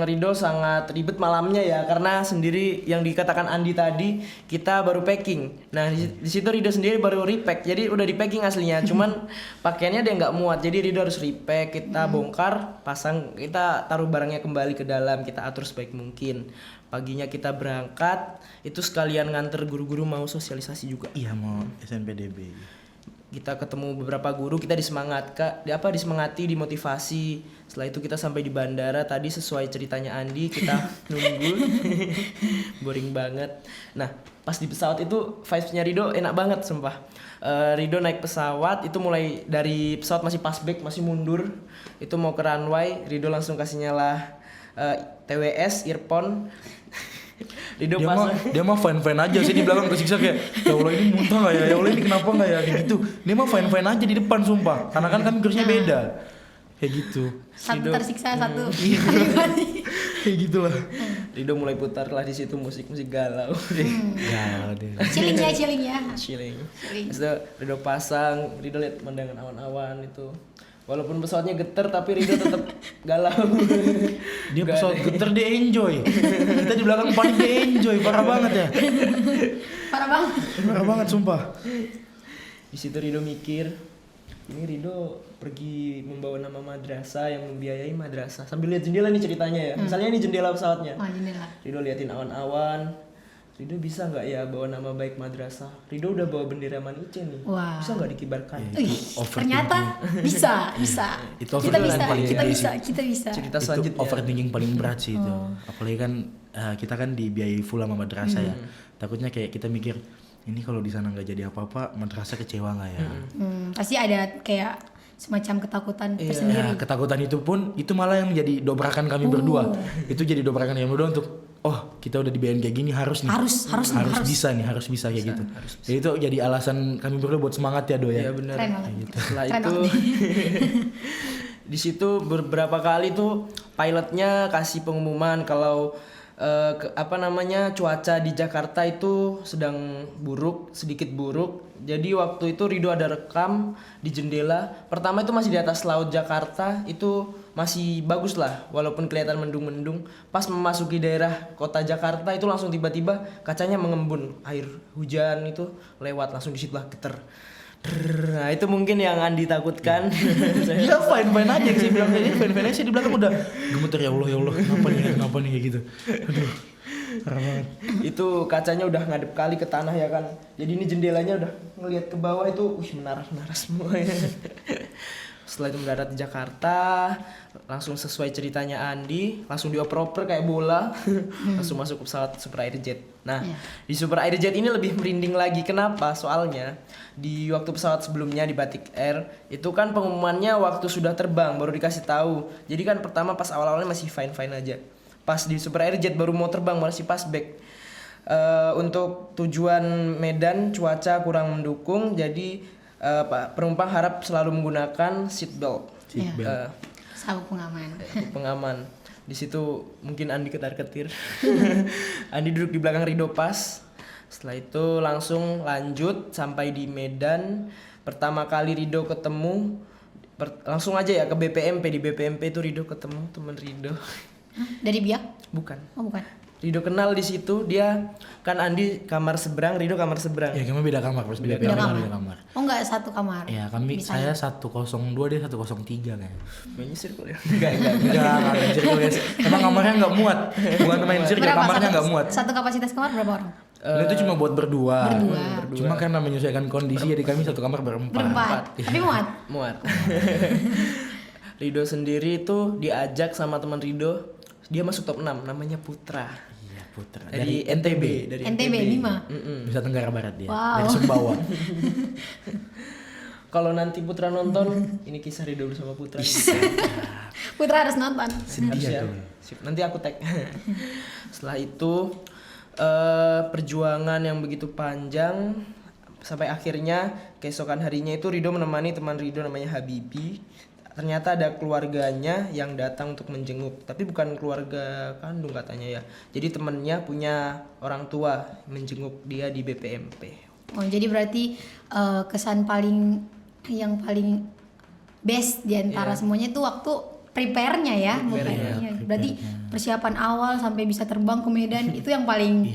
Rido sangat ribet malamnya ya, karena sendiri yang dikatakan Andi tadi kita baru packing. Nah di situ Rido sendiri baru repack, jadi udah di packing aslinya, cuman pakaiannya dia nggak muat, jadi Rido harus repack. Kita bongkar, pasang, kita taruh barangnya kembali ke dalam, kita atur sebaik mungkin. Paginya kita berangkat, itu sekalian nganter guru-guru mau sosialisasi juga. Iya, mau SNPDB. kita ketemu beberapa guru, kita disemangati, dimotivasi. Setelah itu kita sampai di bandara tadi sesuai ceritanya Andi, kita nunggu. Boring banget. Nah, pas di pesawat itu vibes-nya Rido enak banget sumpah. Rido naik pesawat itu mulai dari pesawat masih pasback, masih mundur. Itu mau ke runway, Rido langsung kasih nyala TWS earphone. Rido Dia mah fine aja sih di belakang kesiksa kayak ya Allah ini muntah nggak ya Allah ini kenapa nggak ya kayak gitu. Dia mah fine aja di depan sumpah karena kan kami kursinya beda kayak gitu. Satu tersiksa, satu Kayak gitulah. Rido mulai putar lah di situ musik galau. Galau deh. chilling ya. Chilling. Terus itu Rido pasang, Rido lihat pemandangan awan-awan itu. Walaupun pesawatnya getar tapi Rido tetap galau. Dia pesawat getar dia enjoy. Kita di belakang panik dia enjoy parah banget ya. Parah banget sumpah. Di situ Rido mikir, ini Rido pergi membawa nama madrasah yang membiayai madrasah. Sambil lihat jendela nih ceritanya ya. Misalnya ini jendela pesawatnya. Oh, jendela. Rido liatin awan-awan. Rido bisa nggak ya bawa nama baik madrasah? Rido udah bawa bendera Manice nih. Wah. Bisa nggak dikibarkan? Ternyata bisa. Itu kita bisa, paling kita bisa. Cerita itu selanjutnya. overthinking paling berat sih itu. Apalagi kan kita kan dibiayai full sama madrasah ya. Takutnya kayak kita mikir ini kalau di sana nggak jadi apa-apa madrasah kecewa nggak ya? Pasti ada kayak semacam ketakutan Ya, tersendiri. ketakutan itu pun itu malah yang menjadi dobrakan kami berdua. Itu jadi dobrakan kami berdua untuk kita udah dibiayain kayak gini harus bisa kayak gitu. Jadi itu jadi alasan kami berdua buat semangat ya Do ya. Iya benar. Keren banget. Gitu. Setelah itu di situ beberapa kali tuh pilotnya kasih pengumuman kalau cuaca di Jakarta itu sedang sedikit buruk. Jadi waktu itu Rido ada rekam di jendela. Pertama itu masih di atas laut Jakarta, itu masih bagus lah walaupun kelihatan mendung-mendung. Pas memasuki daerah kota Jakarta itu langsung tiba-tiba kacanya mengembun. Air hujan itu lewat langsung di situ lah geter. Nah itu mungkin yang Andi takutkan. Dia fine aja sih bilang kayak fine aja di belakang udah gemeter ya Allah kenapa nih kayak gitu. Aduh. Parah banget. Itu kacanya udah ngadep kali ke tanah ya kan. Jadi ini jendelanya udah ngelihat ke bawah itu menara semuanya. Setelah itu mendarat di Jakarta, langsung sesuai ceritanya Andi, langsung dioper-oper kayak bola, langsung masuk ke pesawat Super Airjet. Nah, di Super Airjet ini lebih merinding lagi. Kenapa? Soalnya di waktu pesawat sebelumnya di Batik Air itu kan pengumumannya waktu sudah terbang baru dikasih tahu. Jadi kan pertama pas awal-awalnya masih fine aja. Pas di Super Airjet baru mau terbang masih pas back. Untuk tujuan Medan cuaca kurang mendukung, jadi penumpang harap selalu menggunakan seatbelt. Sabuk pengaman. Di situ mungkin Andi ketar-ketir. Andi duduk di belakang Rido pas. Setelah itu langsung lanjut sampai di Medan. Pertama kali Rido ketemu langsung aja ya ke BPMP. Di BPMP itu Rido ketemu teman Rido. Dari Biak? Bukan. Oh bukan. Rido kenal di situ, dia kan Andi kamar seberang, Rido kamar seberang. Ya kami beda kamar, pas beda kamar. Oh enggak satu kamar. Ya saya 102 dia 103 kayaknya. Mainnya circle ya? Enggak circle guys. Emang kamarnya enggak muat. Bukan main circle, kamarnya enggak muat. Satu kapasitas kamar berapa orang? Itu cuma buat berdua. Cuma karena menyesuaikan kondisi jadi kami satu kamar berempat. Tapi muat. Rido sendiri itu diajak sama teman Rido. Dia masuk top 6, namanya Putra. Iya, Putra. Dari NTB. NTB 5. Nusa Tenggara Barat dia. Wow. Dari Sumbawa. Kalau nanti Putra nonton, ini kisah Rido bersama Putra. Putra harus nonton. Sedih aku. Sip, nanti aku tag. Setelah itu perjuangan yang begitu panjang sampai akhirnya keesokan harinya itu Rido menemani teman Rido namanya Habibi. Ternyata ada keluarganya yang datang untuk menjenguk, tapi bukan keluarga kandung katanya ya. Jadi temennya punya orang tua menjenguk dia di BPMP. Oh jadi berarti kesan yang paling best di antara semuanya itu waktu prepare-nya ya. Berarti persiapan awal sampai bisa terbang ke Medan itu yang paling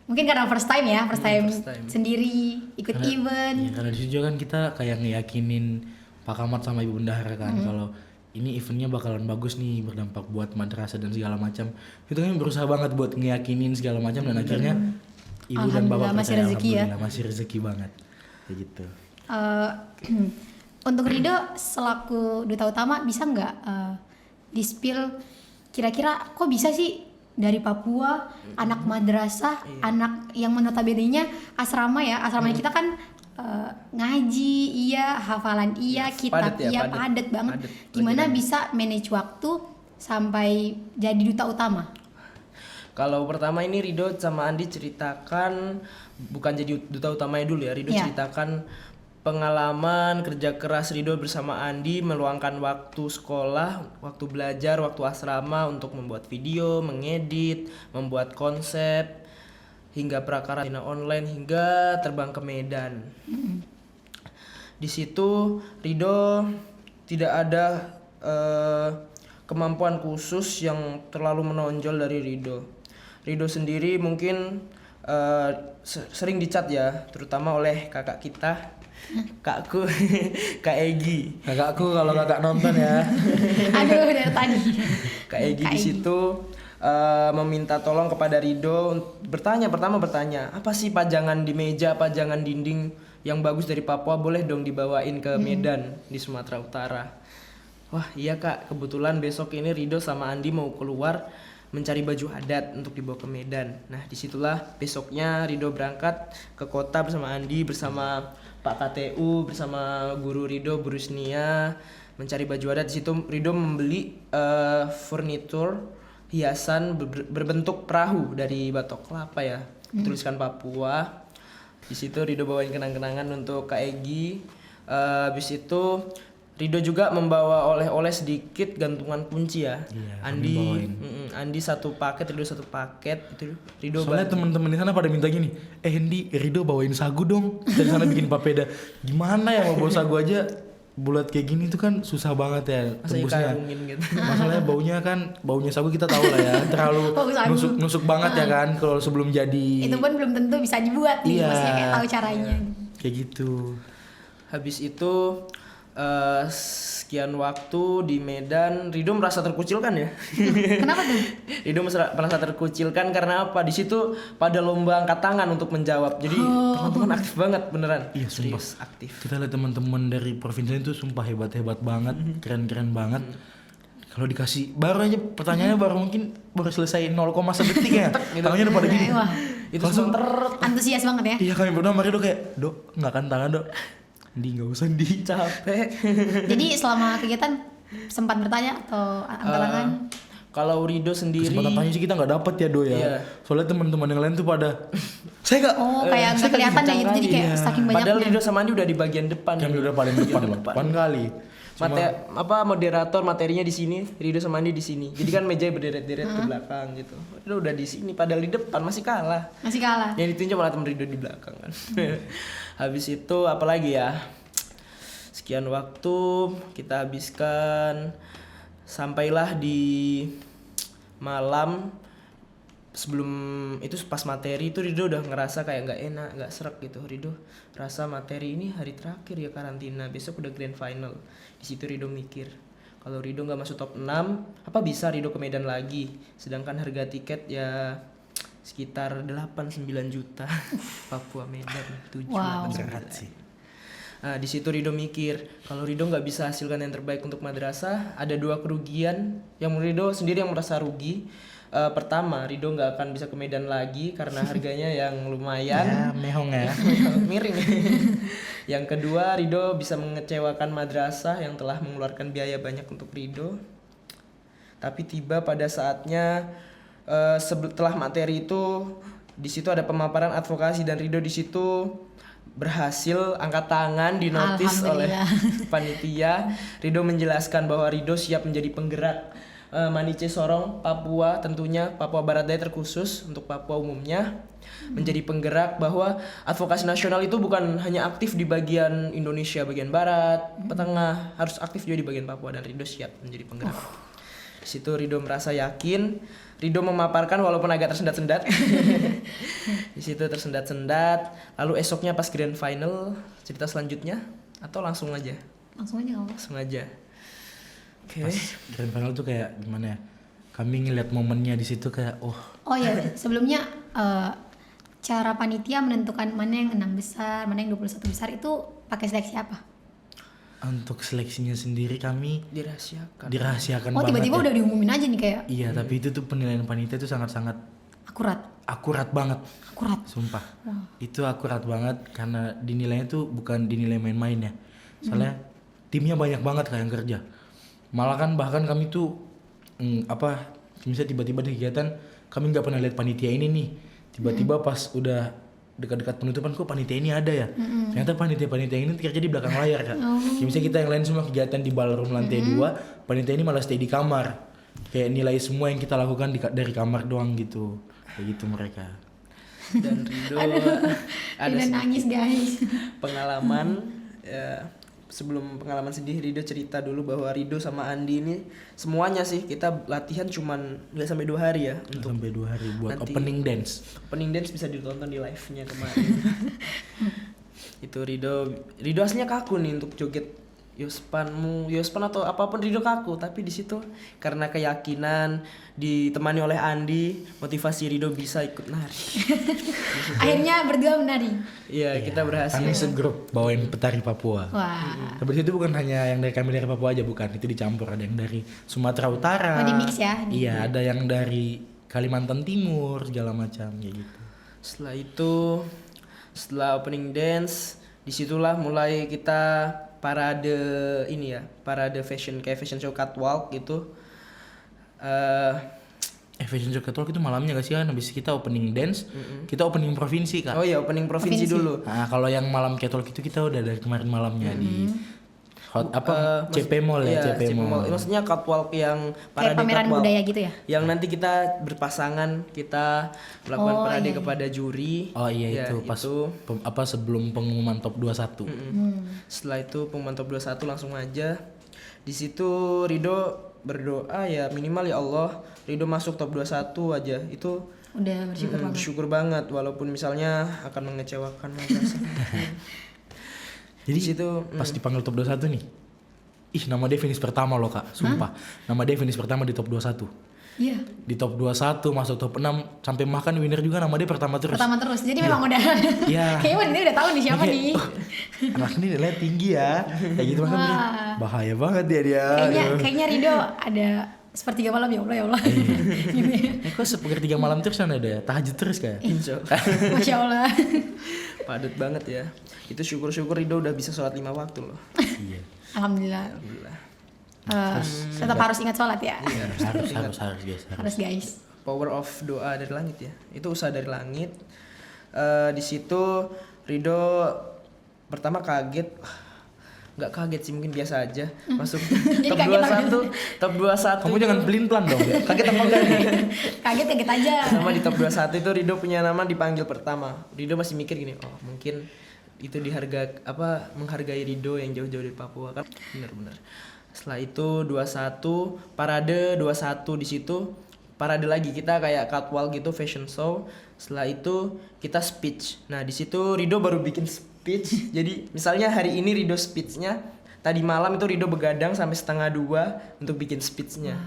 mungkin karena first time sendiri ikut event. Iya, karena di situ kan kita kayak ngeyakinin Pak Kamat sama Ibu Bendahara kan kalau ini eventnya bakalan bagus nih, berdampak buat madrasah dan segala macam. Itu kan berusaha banget buat ngeyakinin segala macam dan akhirnya Ibu dan Bapak masih rezeki ya. Masih rezeki banget. Kayak gitu. Eh, untuk Rido selaku duta utama bisa nggak di-spill kira-kira kok bisa sih dari Papua anak madrasah, anak yang notabene-nya asrama ya, asrama kita kan ngaji iya, hafalan iya, kitab padat ya, iya, padat. padat banget. Padat Gimana pelajaran. bisa manage waktu sampai jadi duta utama? Kalau pertama ini Rido sama Andi ceritakan, bukan jadi duta utamanya dulu ya, Rido Iya. ceritakan pengalaman kerja keras Rido bersama Andi meluangkan waktu sekolah, waktu belajar, waktu asrama untuk membuat video, mengedit, membuat konsep, hingga prakarantina online, hingga terbang ke Medan. Di situ Rido tidak ada kemampuan khusus yang terlalu menonjol dari Rido. Rido sendiri mungkin sering dicat ya, terutama oleh kakak kita, kakku, Kak Egi. Kakakku kalau kakak nonton ya. Aduh dari tadi. Kak Egi Kak di Egi. situ meminta tolong kepada Rido bertanya, apa sih pajangan di meja, pajangan dinding yang bagus dari Papua, boleh dong dibawain ke Medan di Sumatera Utara. Wah iya Kak, kebetulan besok ini Rido sama Andi mau keluar mencari baju adat untuk dibawa ke Medan. Nah disitulah besoknya Rido berangkat ke kota bersama Andi, bersama Pak KTU, bersama guru Rido, Guru Senia, mencari baju adat. Di situ Rido membeli furnitur hiasan berbentuk perahu dari batok kelapa ya, tuliskan Papua. Di situ Rido bawain kenang-kenangan untuk Kak Egi. Habis itu Rido juga membawa oleh-oleh sedikit gantungan kunci ya. Iya, kami Andi, bawain. Andi satu paket, Rido satu paket. Itu Rido Soalnya temen-temen di sana pada minta gini, Hendi, Rido bawain sagu dong. Dari sana bikin papeda. Gimana ya mau bawa sagu aja bulat kayak gini tuh kan susah banget ya masa tembusnya. ikarungin gitu. Masalahnya baunya sagu kita tahu lah ya, terlalu Bau sagu. nusuk banget ya kan kalau sebelum jadi. Itu pun belum tentu bisa dibuat nih, Iya. maksudnya kayak tahu caranya. Kayak gitu. Habis itu sekian waktu di Medan, Rido merasa terkucilkan ya. Kenapa tuh? Rido merasa terkucilkan karena apa? Di situ pada lomba angkat tangan untuk menjawab. Jadi teman-teman aktif banget beneran. Iya, sumpah. Serius aktif. Kita lihat teman-teman dari provinsi itu sumpah hebat-hebat banget, keren-keren banget. Kalau dikasih baru aja pertanyaannya baru selesai 0,1 detik ya. Tangannya udah pada gini. Wah, Itu Langsung- sementara antusias banget ya. Iya kami berdua sama Rido kayak, Dok, nggak akan tangan dok. Nggak usah di. capek. Jadi selama kegiatan sempat bertanya atau angkat tangan? Kalau Rido sendiri Kesempatan tanya sih kita nggak dapet ya do ya. Iya. Soalnya teman-teman yang lain tuh pada, saya nggak. Oh, kayak nggak kelihatan ya gitu. Jadi kayak Iya. saking Padahal banyaknya. Rido sama Andi udah di bagian depan. Kami udah paling depan kali. Moderator materinya di sini, Rido sama Andi di sini. Jadi kan meja berderet-deret ke belakang gitu. Rido udah di sini, padahal di depan masih kalah. Masih kalah. Yang ditunjuk malah temen Rido di belakang kan. Habis itu apalagi ya? Sekian waktu kita habiskan, sampailah di malam. Sebelum itu pas materi itu Rido udah ngerasa kayak nggak enak, nggak serak gitu. Rido rasa materi ini hari terakhir ya karantina, besok udah grand final. Di situ Rido mikir, kalau Rido nggak masuk top 6, apa bisa Rido ke Medan lagi? Sedangkan harga tiket ya sekitar 8-9 juta. Papua Medan 7 Wow. 8, 9. Berat sih. Nah, di situ Rido mikir, kalau Rido nggak bisa hasilkan yang terbaik untuk madrasah, ada dua kerugian yang Rido sendiri yang merasa rugi. Pertama, Rido nggak akan bisa ke Medan lagi karena harganya yang lumayan. Ya, mehong ya. Miring. Yang kedua, Rido bisa mengecewakan madrasah yang telah mengeluarkan biaya banyak untuk Rido. Tapi tiba pada saatnya setelah materi itu, di situ ada pemaparan advokasi dan Rido di situ berhasil angkat tangan dinotis oleh Alhamdulillah. panitia. Rido menjelaskan bahwa Rido siap menjadi penggerak Manice Sorong Papua, tentunya Papua Barat Daya terkhusus untuk Papua umumnya, menjadi penggerak bahwa advokasi nasional itu bukan hanya aktif di bagian Indonesia bagian barat, tengah, harus aktif juga di bagian Papua, dan Rido siap menjadi penggerak. Di situ Rido merasa yakin, Rido memaparkan walaupun agak tersendat-sendat. Di situ tersendat-sendat, lalu esoknya pas grand final, cerita selanjutnya atau langsung aja? Langsung aja nggak apa-apa. Langsung aja. Oke. Pas grand final tuh kayak gimana ya? Kami ngeliat momennya di situ kayak, Oh iya, sebelumnya cara panitia menentukan mana yang 6 besar, mana yang 21 besar itu pakai seleksi apa? Untuk seleksinya sendiri kami Dirahasiakan. dirahasiakan Oh, banget tiba-tiba ya. udah diumumin aja nih kayak Iya, tapi itu tuh penilaian panitia itu sangat-sangat akurat banget. akurat. Sumpah. Itu akurat banget karena dinilainya tuh bukan dinilai main-main ya. Soalnya timnya banyak banget kayak yang kerja. Malah kan bahkan kami tuh misalnya tiba-tiba di kegiatan kami nggak pernah lihat panitia ini nih. Tiba-tiba pas udah dekat-dekat penutupan kok panitia ini ada ya. Ternyata panitia ini kerja di belakang layar Kak. Kayak misalnya kita yang lain semua kegiatan di ballroom lantai 2, panitia ini malah stay di kamar. Kayak nilai semua yang kita lakukan dari kamar doang gitu. Kayak gitu mereka. Dan Rido ada Tidak nangis guys. pengalaman ya, sebelum pengalaman sedih Rido cerita dulu bahwa Rido sama Andi ini semuanya sih kita latihan cuman nggak sampai 2 hari ya Untuk sampai 2 hari buat nanti opening dance. Opening dance bisa ditonton di live-nya kemarin. Itu Rido aslinya kaku nih untuk joget Yospan atau apapun Rido kaku, tapi di situ karena keyakinan ditemani oleh Andi, motivasi Rido bisa ikut nari. Akhirnya berdua menari. Iya, kita berhasil. Kami segrup bawain petari Papua. Wah. Tapi itu bukan hanya yang dari kami dari Papua aja, bukan. Itu dicampur, ada yang dari Sumatera Utara. Oh, di mix ya? Iya, ada yang dari Kalimantan Timur, segala macam kayak gitu. Setelah opening dance, disitulah mulai kita parade fashion kayak fashion show catwalk gitu. Fashion Show Catwalk itu malamnya gak sih kan? Habis kita opening dance, kita opening provinsi Kak. Oh iya, opening provinsi dulu. Nah, kalau yang malam catwalk itu kita udah dari kemarin malamnya di CP Mall ya, Iya, CP Mall. Maksudnya catwalk yang Kayak parade pameran catwalk. budaya gitu ya? Yang nanti kita berpasangan, kita melakukan Oh, parade iya. kepada juri. Oh iya Ya, itu pas sebelum pengumuman top 21. Setelah itu pengumuman top 21 langsung aja. Di situ Rido berdoa ya minimal ya Allah, Rido masuk top 21 aja. Itu Udah bersyukur banget. bersyukur banget walaupun misalnya akan mengecewakan madrasah. Jadi situ pas dipanggil top 21 nih. Ih, nama dia finish pertama loh Kak, sumpah. Nama dia finish pertama di top 21. Iya. Di top 21 masuk top 6 sampai makan winner juga nama dia pertama terus. Pertama terus. Jadi memang udah. Iya. Kayaknya ini udah tahu nih siapa Kayak, nih. Anak ini nilainya tinggi ya. Kayak gitu makanya Wah. bahaya banget dia. Kayaknya Rido ada sepertiga malam ya Allah. Gitu ya. Kok sepertiga malam terus kan ada tahajud terus kayak. insya Masya Allah. padat banget ya. Itu syukur-syukur Rido udah bisa sholat 5 waktu loh. Iya. Alhamdulillah. Alhamdulillah. Tetap harus ingat sholat ya. Harus guys. Harus guys. Power of doa dari langit ya. Itu usaha dari langit. Di situ Rido pertama kaget. Nggak kaget sih, mungkin biasa aja masuk top kaget 21 top 21. Kamu jangan pelin pelan dong ya. Kaget apa enggak nih? Kaget aja. Sama di top 21 itu Rido punya nama dipanggil pertama. Rido masih mikir gini, oh mungkin itu menghargai Rido yang jauh-jauh dari Papua kan. Benar-benar. Setelah itu 21 parade 21 di situ parade lagi kita kayak catwalk gitu fashion show. Setelah itu kita speech. Nah, di situ Rido baru bikin speech. Jadi misalnya hari ini Rido speech-nya, tadi malam itu Rido begadang sampai 1:30 untuk bikin speech-nya.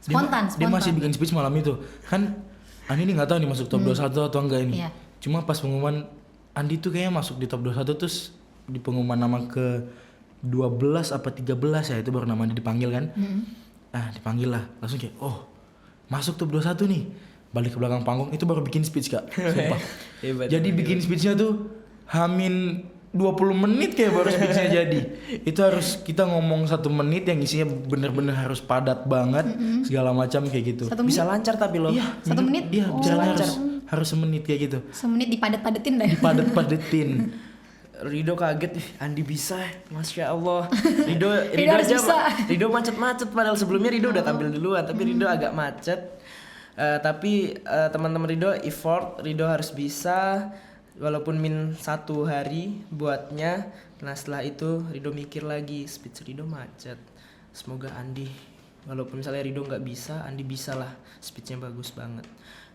Spontan. Dia masih bikin speech malam itu. Kan Andi ini nggak tahu nih masuk top 21 atau enggak ini. Iya. Cuma pas pengumuman Andi tuh kayaknya masuk di top 21 terus di pengumuman nama ke 12 apa 13 ya itu baru nama dia dipanggil kan. Nah, dipanggil lah. Langsung kayak masuk top 21 nih. Balik ke belakang panggung itu baru bikin speech Kak. Sumpah. Hebat. Jadi bikin speech-nya tuh hamin 20 menit kayak baru speech-nya jadi. Itu harus kita ngomong 1 menit yang isinya bener-bener harus padat banget segala macam kayak gitu. 1 menit. Bisa lancar tapi loh. Iya, 1 menit? Iya, Oh. bicaranya harus semenit kayak gitu. Semenit dipadet-padetin dah. Padet-padetin. Rido kaget, Andi bisa, masya Allah. Rido harus aja, bisa. Rido macet-macet padahal sebelumnya Rido udah tampil duluan, tapi Rido agak macet. Tapi teman-teman Rido effort, Rido harus bisa, walaupun min 1 hari buatnya. Nah setelah itu Rido mikir lagi, speech Rido macet. Semoga Andi, walaupun misalnya Rido nggak bisa, Andi bisa lah, speechnya bagus banget.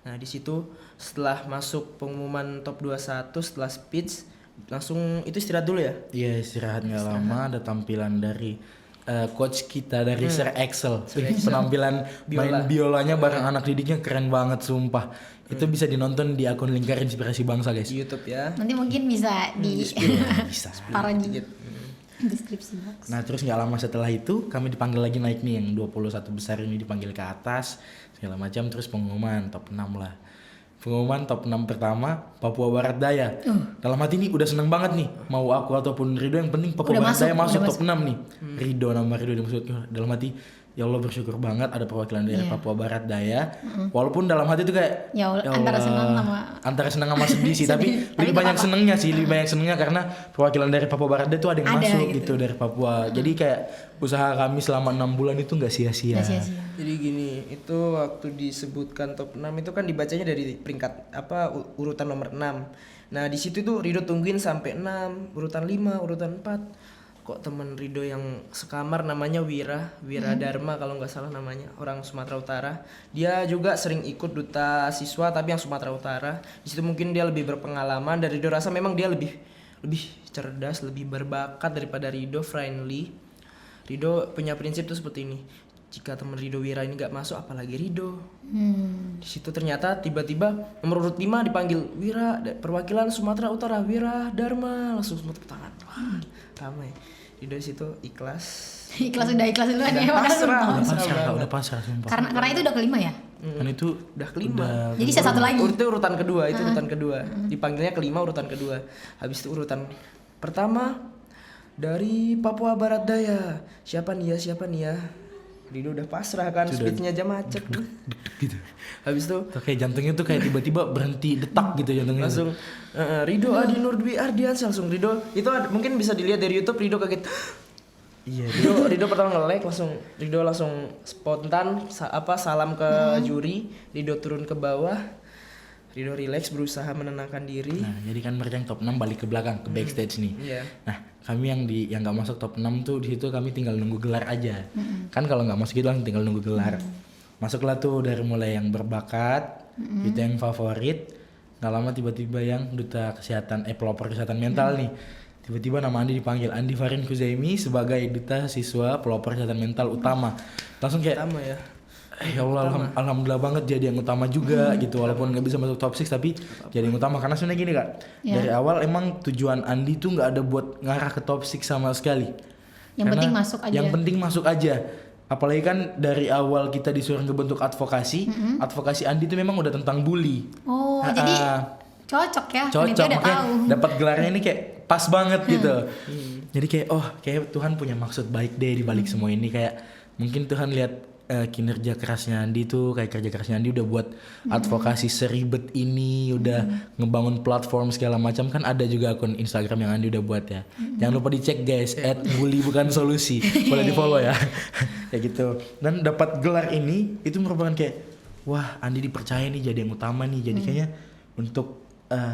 Nah di situ setelah masuk pengumuman top 21 setelah speech langsung itu istirahat dulu ya. Iya, istirahat nggak lama, ada tampilan dari coach kita dari Sir Axel. Sir Axel. Penampilan main biolanya bareng anak didiknya keren banget sumpah. Itu bisa dinonton di akun Lingkar Inspirasi Bangsa guys. Di YouTube ya. Nanti mungkin bisa di Bisa. taruh di deskripsi box. Nah terus nggak lama setelah itu kami dipanggil lagi naik nih, yang 21 besar ini dipanggil ke atas segala macam, terus pengumuman top 6 lah. Pengumuman top 6 pertama Papua Barat Daya. Dalam hati ini udah seneng banget nih, mau aku ataupun Rido yang penting Papua Udah Barat Daya masuk udah top 6 nih. Nama Rido dimaksud. Dalam hati ya Allah bersyukur banget ada perwakilan dari Papua Barat Daya. Walaupun dalam hati tuh kayak Ya Allah, antara senang sama sedih sih, tapi lebih banyak senengnya sih, lebih banyak senengnya karena perwakilan dari Papua Barat Daya tuh ada yang masuk gitu dari Papua. Jadi kayak usaha kami selama 6 bulan itu nggak sia-sia. Jadi gini, itu waktu disebutkan top 6 itu kan dibacanya dari peringkat urutan nomor 6. Nah, di situ tuh Rido tungguin sampai 6, urutan 5, urutan 4. Kok temen Rido yang sekamar namanya Wira Dharma kalau nggak salah namanya, orang Sumatera Utara. Dia juga sering ikut duta siswa tapi yang Sumatera Utara. Di situ mungkin dia lebih berpengalaman, dan Rido rasa memang dia lebih cerdas, lebih berbakat daripada Rido, friendly. Rido punya prinsip tuh seperti ini. Jika teman Rido Wira ini gak masuk, apalagi Rido. Di situ ternyata tiba-tiba nomor urut 5 dipanggil Wira, perwakilan Sumatera Utara, Wira Dharma, langsung semua tepuk tangan. Wah, ramai. Rido di situ ikhlas ikhlas dulu ya. Udah pasrah sumpah. Karena itu udah kelima ya. Kan itu udah kelima. Jadi saya satu lagi. Urutan kedua, itu urutan kedua. Dipanggilnya kelima, urutan kedua. Habis itu urutan pertama dari Papua Barat Daya. Siapa nih ya? Rido udah pasrah kan, speednya aja macet gitu. Habis itu kayak jantungnya tuh kayak tiba-tiba berhenti detak gitu jantungnya. Langsung Rido Adi Nurdwi Ardiansyah, langsung Rido itu mungkin bisa dilihat dari YouTube. Rido kaget. Iya. Rido pertama nge-like, Rido langsung spontan salam ke juri. Rido turun ke bawah. Rido relax, berusaha menenangkan diri. Nah, jadi kan mereka yang top 6 balik ke belakang, ke backstage nih. Iya. Nah, kami yang nggak masuk top 6 tuh di situ kami tinggal nunggu gelar aja. Kan kalau nggak masuk itu tinggal nunggu gelar. Masuklah tuh dari mulai yang berbakat, itu yang favorit. Nggak lama tiba-tiba yang duta kesehatan, pelopor kesehatan mental nih. Tiba-tiba nama Andi dipanggil, Andi Farin Kuzaimi sebagai duta siswa pelopor kesehatan mental utama. Langsung kayak Utama ya. Ya Allah, alhamdulillah banget jadi yang utama juga gitu, walaupun nggak bisa masuk top 6 tapi jadi yang utama. Karena sebenarnya gini Kak, dari awal emang tujuan Andi tuh nggak ada buat ngarah ke top 6 sama sekali. Penting masuk aja. Yang penting masuk aja. Apalagi kan dari awal kita disuruh ngebentuk advokasi, advokasi Andi itu memang udah tentang bully. Oh, jadi cocok ya. Cocok, makanya dapat gelarnya ini kayak pas banget gitu. Jadi kayak Tuhan punya maksud baik deh di balik semua ini. Kayak mungkin Tuhan lihat kinerja kerasnya Andi tuh, kayak kerja kerasnya Andi udah buat advokasi seribet ini, udah ngebangun platform segala macam. Kan ada juga akun Instagram yang Andi udah buat ya. Jangan lupa dicek guys, @bully_bukan_solusi. Boleh di follow ya. Kayak gitu. Dan dapat gelar ini itu merupakan kayak wah, Andi dipercaya nih jadi yang utama nih. Jadi kayaknya untuk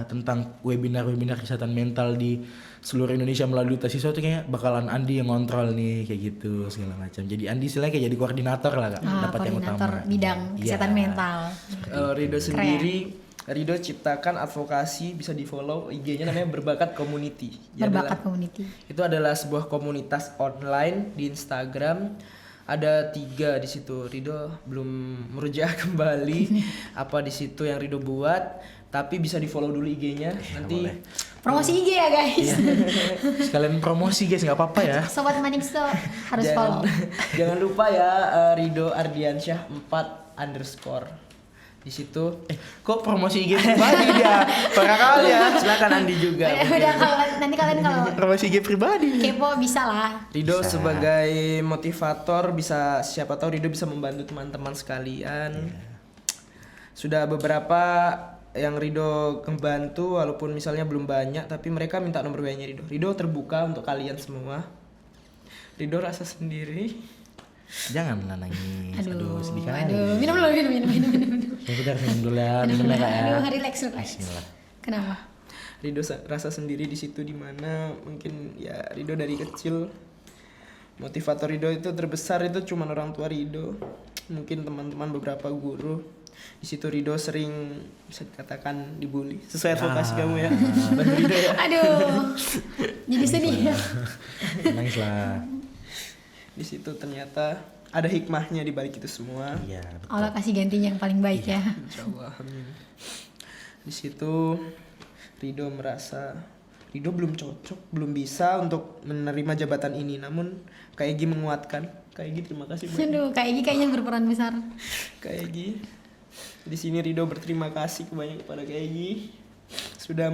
tentang webinar kesehatan mental di seluruh Indonesia melalui duta siswa itu kayaknya bakalan Andi yang ngontrol nih, kayak gitu segala macam. Jadi Andi istilahnya kayak jadi koordinator lah Kak, dapat yang utama. Koordinator bidang kesehatan mental. Rido sendiri, Rido ciptakan advokasi, bisa di follow IG-nya namanya Berbakat Community. Community. Itu adalah sebuah komunitas online di Instagram. Ada 3 di situ. Rido belum merujuk kembali apa di situ yang Rido buat. Tapi bisa di follow dulu IG-nya. Nanti promosi IG ya guys. Sekalian promosi guys, nggak apa-apa ya. Sobat Manipso harus follow. Jangan lupa ya, Rido Ardiansyah 4_ di situ. Kok promosi IG pribadi dia? Parah kali ya. Silakan Andi juga. Udah nanti kalian kalau promosi IG pribadi. Kepo bisa lah. Rido sebagai motivator bisa, siapa tahu Rido bisa membantu teman-teman sekalian. Sudah beberapa yang Rido membantu, walaupun misalnya belum banyak, tapi mereka minta nomor WA-nya Rido. Rido terbuka untuk kalian semua. Rido rasa sendiri. Jangan nangis. Aduh, sedih kali. Aduh, minum dulu. Ya udah minum dulu ya, minumnya Kak ya. Aduh, relax. Kenapa? Rido rasa sendiri di situ, dimana mungkin ya Rido dari kecil motivator Rido itu terbesar itu cuma orang tua Rido, mungkin teman-teman beberapa guru. Di situ Rido sering bisa dikatakan dibully sesuai advokasi kamu ya. Bantu Rido ya. Aduh. Jadi sedih ya. Nangis lah. Di situ ternyata ada hikmahnya di balik itu semua. Iya, betul. Allah kasih gantinya yang paling baik ya. Insyaallah, amin. Di situ Rido merasa Rido belum cocok, belum bisa untuk menerima jabatan ini. Namun Kak Egi menguatkan. Kak Egi terima kasih banyak. Aduh, Kak Egi kayaknya berperan besar. Kak Egi. Di sini Rido berterima kasih banyak kepada Kak Egi. Sudah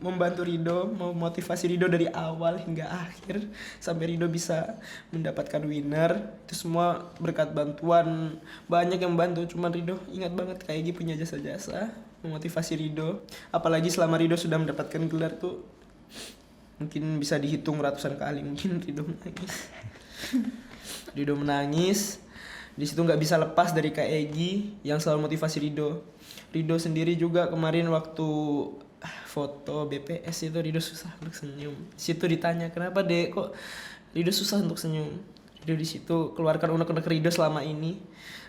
membantu Rido, memotivasi Rido dari awal hingga akhir sampai Rido bisa mendapatkan winner. Itu semua berkat bantuan banyak yang membantu. Cuman Rido ingat banget Kak Egi punya jasa-jasa memotivasi Rido. Apalagi selama Rido sudah mendapatkan gelar tuh mungkin bisa dihitung ratusan kali mungkin Rido menangis. Rido menangis. Di situ nggak bisa lepas dari Kak Egi yang selalu motivasi Rido. Rido sendiri juga kemarin waktu foto BPS itu Rido susah untuk senyum. Di situ ditanya kenapa Dek kok Rido susah untuk senyum. Rido di situ keluarkan unek-unek Rido selama ini.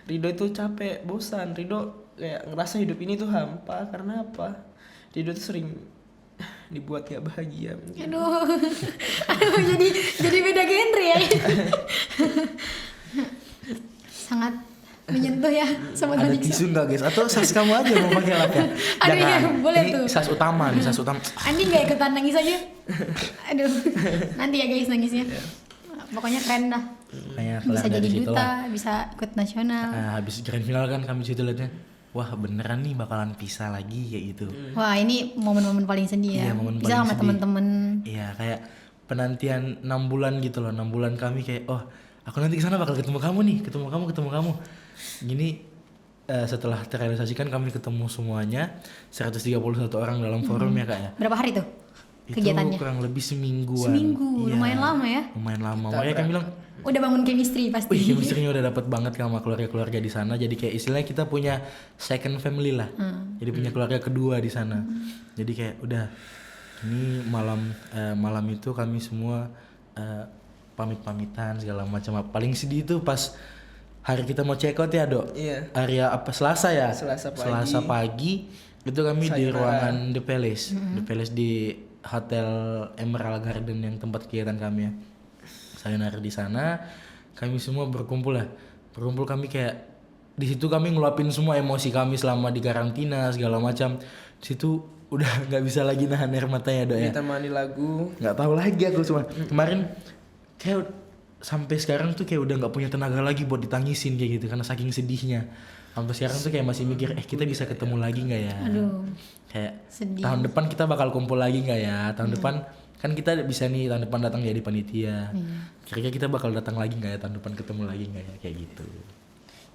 Rido itu capek, bosan. Rido kayak ngerasa hidup ini tuh hampa karena apa? Rido tuh sering dibuat gak bahagia mungkin. Aduh, jadi beda genre ya. Sangat menyentuh ya sama Ada tadi. tisu nggak guys? Atau sas kamu aja mau pakai lapnya? Aduh, iya, boleh ini tuh. sas utama nih, sas utama. Andi nggak ikutan nangis aja. Aduh, nanti ya guys nangisnya. Pokoknya keren dah. Kayak Bisa kelar jadi dari situ duta, lah. bisa ikut nasional. Nah, habis grand final kan kami situ liatnya, wah beneran nih bakalan pisah lagi kayak gitu. Wah, ini momen-momen paling sedih ya. Iya, momen Bisa paling sama sedih. teman-teman. Iya, kayak penantian 6 bulan gitu loh. 6 bulan kami kayak, oh aku nanti kesana bakal ketemu kamu nih, ketemu kamu. Gini setelah terrealisasikan kami ketemu semuanya 131 orang dalam forum ya Kak ya. Berapa hari tuh Itu kegiatannya? kurang lebih semingguan. Seminggu, Iya, lumayan lama ya. Lumayan lama. Makanya kami bilang, Udah bangun chemistry pasti. wih chemistry-nya udah dapet banget sama keluarga-keluarga di sana. Jadi kayak istilahnya kita punya second family lah. Jadi punya keluarga kedua di sana. Jadi kayak udah ini malam itu kami semua pamit-pamitan segala macam. Paling sedih itu pas hari kita mau check out ya Dok. Iya. Area apa Selasa ya? Selasa pagi. Itu kami di Sayonara. ruangan The Palace. The Palace di Hotel Emerald Garden yang tempat kegiatan kami ya. Sayonara di sana, kami semua berkumpul lah. Berkumpul kami kayak di situ kami ngeluapin semua emosi kami selama di karantina segala macam. Di situ udah nggak bisa lagi nahan air matanya Dok ya. Ditemani lagu. Nggak tahu lagi aku cuma kemarin kayak sampai sekarang tuh kayak udah nggak punya tenaga lagi buat ditangisin kayak gitu karena saking sedihnya. Sampai sekarang tuh kayak masih mikir kita bisa ketemu lagi nggak ya? Aduh, Kayak sedih. tahun depan kita bakal kumpul lagi nggak ya? Tahun depan kan kita bisa nih tahun depan datang jadi panitia. Kira-kira kita bakal datang lagi nggak ya tahun depan ketemu lagi nggak ya kayak gitu.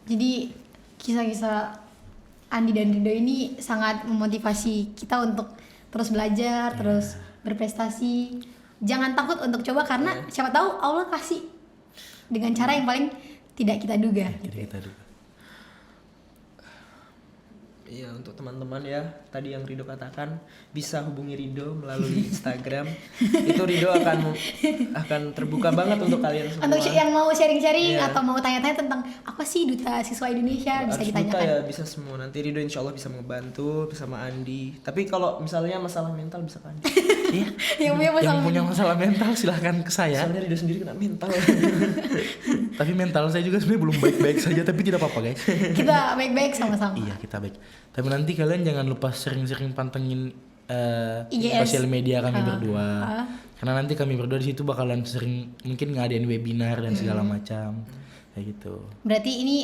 Jadi kisah-kisah Andi dan Rido ini sangat memotivasi kita untuk terus belajar, terus berprestasi. Jangan takut untuk coba karena siapa tahu Allah kasih dengan cara yang paling tidak kita duga. Jadi kita dulu. Iya, untuk teman-teman ya, tadi yang Rido katakan bisa hubungi Rido melalui Instagram. Itu Rido akan terbuka banget untuk kalian semua. Untuk yang mau sharing-sharing Iya. atau mau tanya-tanya tentang apa sih Duta Siswa Indonesia bisa Harus ditanyakan. buta ya, bisa semua. Nanti Rido insya Allah bisa membantu bersama Andi. Tapi kalau misalnya masalah mental bisa ke Andi. Iya. Yang punya Yang masalah punya masalah mental silahkan ke saya. Soalnya Rido sendiri kena mental. Tapi mental saya juga sebenarnya belum baik-baik saja tapi tidak apa-apa guys. kita baik-baik sama-sama. Iya kita baik. Tapi nanti kalian jangan lupa sering-sering pantengin IGS. sosial media kami berdua. Karena nanti kami berdua di situ bakalan sering mungkin ngadain webinar dan segala macam kayak gitu. Berarti ini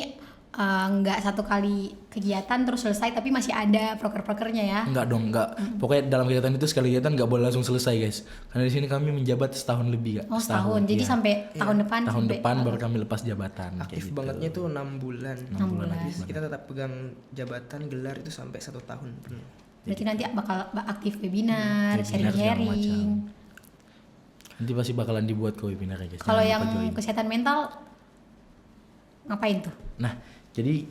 nggak satu kali kegiatan terus selesai tapi masih ada proker-prokernya ya. Enggak dong, enggak. Pokoknya dalam kegiatan itu sekali kegiatan enggak boleh langsung selesai guys. Karena di sini kami menjabat setahun lebih Kak. Oh setahun, jadi iya. sampai tahun depan. tahun sampai- depan baru kami lepas jabatan kayak Aktif gitu. bangetnya itu 6 bulan. 6 bulan. Kita tetap pegang jabatan gelar itu sampai 1 tahun penuh. Berarti nanti bakal aktif webinar, Webinar sharing-sharing. Nanti pasti bakalan dibuat ke webinar ya guys. Kalau Jangan yang lupa join. kesehatan mental ngapain tuh? Nah, jadi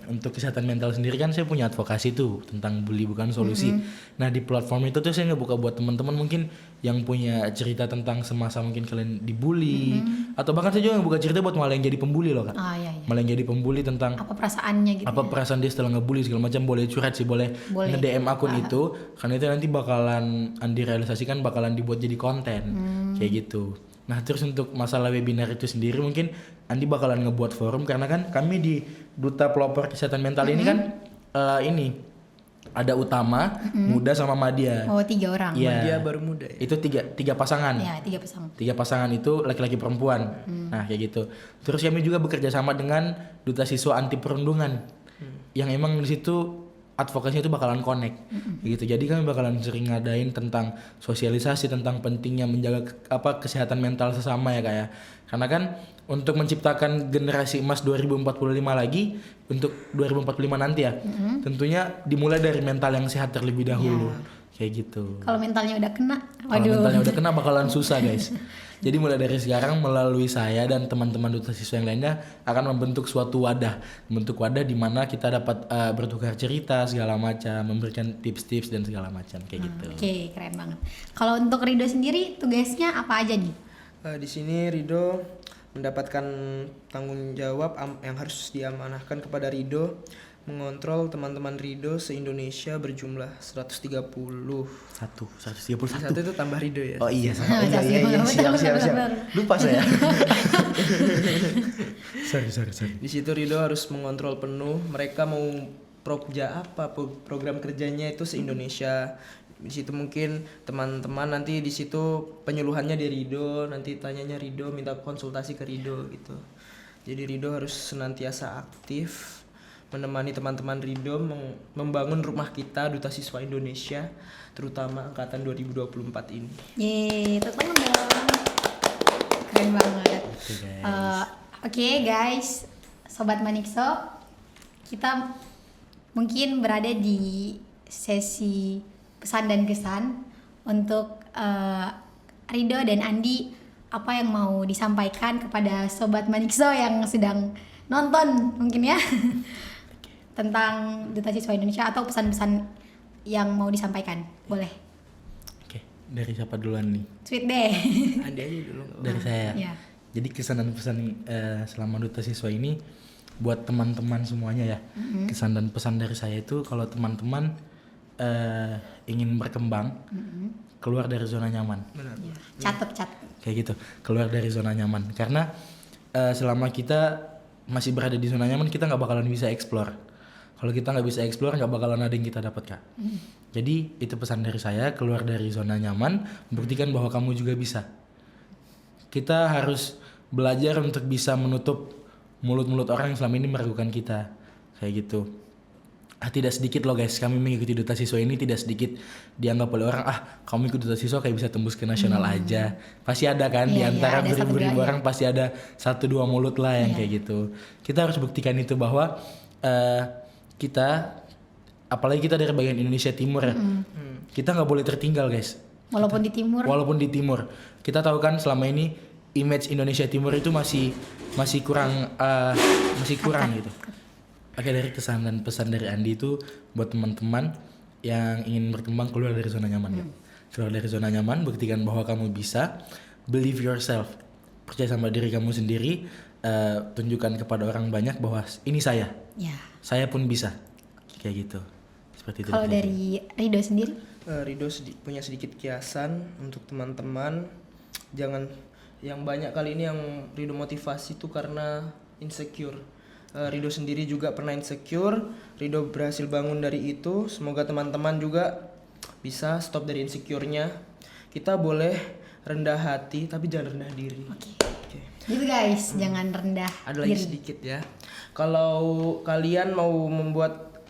untuk kesehatan mental sendiri kan saya punya advokasi tuh tentang bully bukan solusi. Nah di platform itu tuh saya ngebuka buat teman-teman mungkin yang punya cerita tentang semasa mungkin kalian dibully atau bahkan saya juga ngebuka cerita buat malah yang jadi pembuli loh Kak. Ah iya iya. Malah yang jadi pembuli tentang Apa perasaannya gitu? apa ya? perasaan dia setelah ngebully segala macam boleh curhat sih boleh Boleh. nge-DM akun itu karena itu nanti bakalan direalisasikan bakalan dibuat jadi konten kayak gitu. Nah terus untuk masalah webinar itu sendiri mungkin Andi bakalan ngebuat forum karena kan kami di Duta Pelopor Kesehatan Mental ini kan ini ada Utama, Muda sama Madya. Oh, 3 orang. Iya. Dia baru muda ya. Itu tiga pasangan. Ya, 3 pasangan. 3 pasangan itu laki-laki perempuan. Nah kayak gitu. Terus kami juga bekerja sama dengan Duta Siswa Anti Perundungan. Yang emang di situ advokasinya itu bakalan connect. Gitu. Jadi kami bakalan sering ngadain tentang sosialisasi tentang pentingnya menjaga kesehatan mental sesama ya kayak. Karena kan untuk menciptakan generasi emas 2045 lagi untuk 2045 nanti ya. Tentunya dimulai dari mental yang sehat terlebih dahulu. Kayak gitu. Kalau mentalnya udah kena, Kalau mentalnya udah kena bakalan susah guys. Jadi mulai dari sekarang melalui saya dan teman-teman duta siswa yang lainnya akan membentuk suatu wadah, di mana kita dapat bertukar cerita segala macam, memberikan tips-tips dan segala macam kayak gitu. Oke, keren banget. Kalau untuk Rido sendiri tugasnya apa aja nih? Di sini Rido mendapatkan tanggung jawab yang harus diamanahkan kepada Rido, mengontrol teman-teman Rido se-Indonesia berjumlah 130. 131. Satu itu tambah Rido ya. Oh iya, Benar, siap. benar. Lupa saya. sorry. Di situ Rido harus mengontrol penuh mereka mau program kerjanya itu se-Indonesia. Di situ mungkin teman-teman nanti di situ penyuluhannya di Rido, nanti tanyanya Rido, minta konsultasi ke Rido gitu. Jadi Rido harus senantiasa aktif menemani teman-teman Rido membangun rumah kita Duta Siswa Indonesia, terutama angkatan 2024 ini. Yeay, tepuk tangan dong. Keren banget. Oke guys, Sobat Manikso, kita mungkin berada di sesi pesan dan kesan untuk Rido dan Andi. Apa yang mau disampaikan kepada Sobat Manikso yang sedang nonton mungkin ya tentang Duta Siswa Indonesia atau pesan-pesan yang mau disampaikan, boleh. Oke, dari siapa duluan nih? Sweet deh. Andi aja dulu. Dari saya. Ya. Jadi kesan dan pesan selama Duta Siswa ini buat teman-teman semuanya ya. Kesan dan pesan dari saya itu kalau teman-teman ingin berkembang, keluar dari zona nyaman. Benar. Ya. Catat. Kayak gitu, keluar dari zona nyaman. Karena selama kita masih berada di zona nyaman, kita nggak bakalan bisa explore. Kalau kita nggak bisa explore, nggak bakalan ada yang kita dapat kak. Jadi itu pesan dari saya, keluar dari zona nyaman, buktikan bahwa kamu juga bisa. Kita harus belajar untuk bisa menutup mulut-mulut orang yang selama ini meragukan kita, kayak gitu. Tidak sedikit loh guys, kami mengikuti Duta Siswa ini tidak sedikit dianggap oleh orang, kamu ikut Duta Siswa kayak bisa tembus ke nasional aja. Pasti ada kan, di antara beribu-ribu orang pasti ada 1-2 mulut lah yang kayak gitu. Kita harus buktikan itu bahwa kita, apalagi kita dari bagian Indonesia Timur ya, kita nggak boleh tertinggal guys. Walaupun di timur, kita tahu kan selama ini image Indonesia Timur itu masih kurang gitu. Oke, dari kesan dan pesan dari Andi itu buat teman-teman yang ingin berkembang, keluar dari zona nyaman ya. Keluar dari zona nyaman, buktikan bahwa kamu bisa, believe yourself, percaya sama diri kamu sendiri, tunjukkan kepada orang banyak bahwa ini saya pun bisa, kayak gitu. Seperti itu. Kalau dari Rido sendiri? Rido punya sedikit kiasan untuk teman-teman, jangan yang banyak kali ini yang Rido motivasi itu karena insecure. Rido sendiri juga pernah insecure, Rido berhasil bangun dari itu. Semoga teman-teman juga bisa stop dari insecure-nya. Kita boleh rendah hati tapi jangan rendah diri. Oke. Gitu guys, jangan rendah Ada lagi sedikit ya. Kalau kalian mau membuat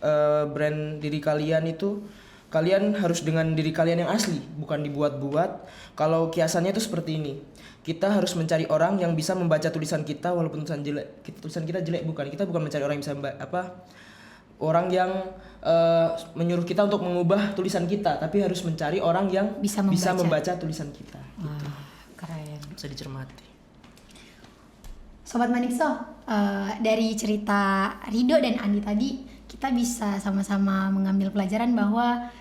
brand diri kalian itu, kalian harus dengan diri kalian yang asli, bukan dibuat-buat. Kalau kiasannya itu seperti ini. Kita harus mencari orang yang bisa membaca tulisan kita walaupun tulisan kita jelek, kita bukan mencari orang yang bisa orang yang menyuruh kita untuk mengubah tulisan kita, tapi harus mencari orang yang bisa membaca tulisan kita. Gitu. Keren. Bisa dicermati. Sobat Manikso, dari cerita Rido dan Andi tadi, kita bisa sama-sama mengambil pelajaran bahwa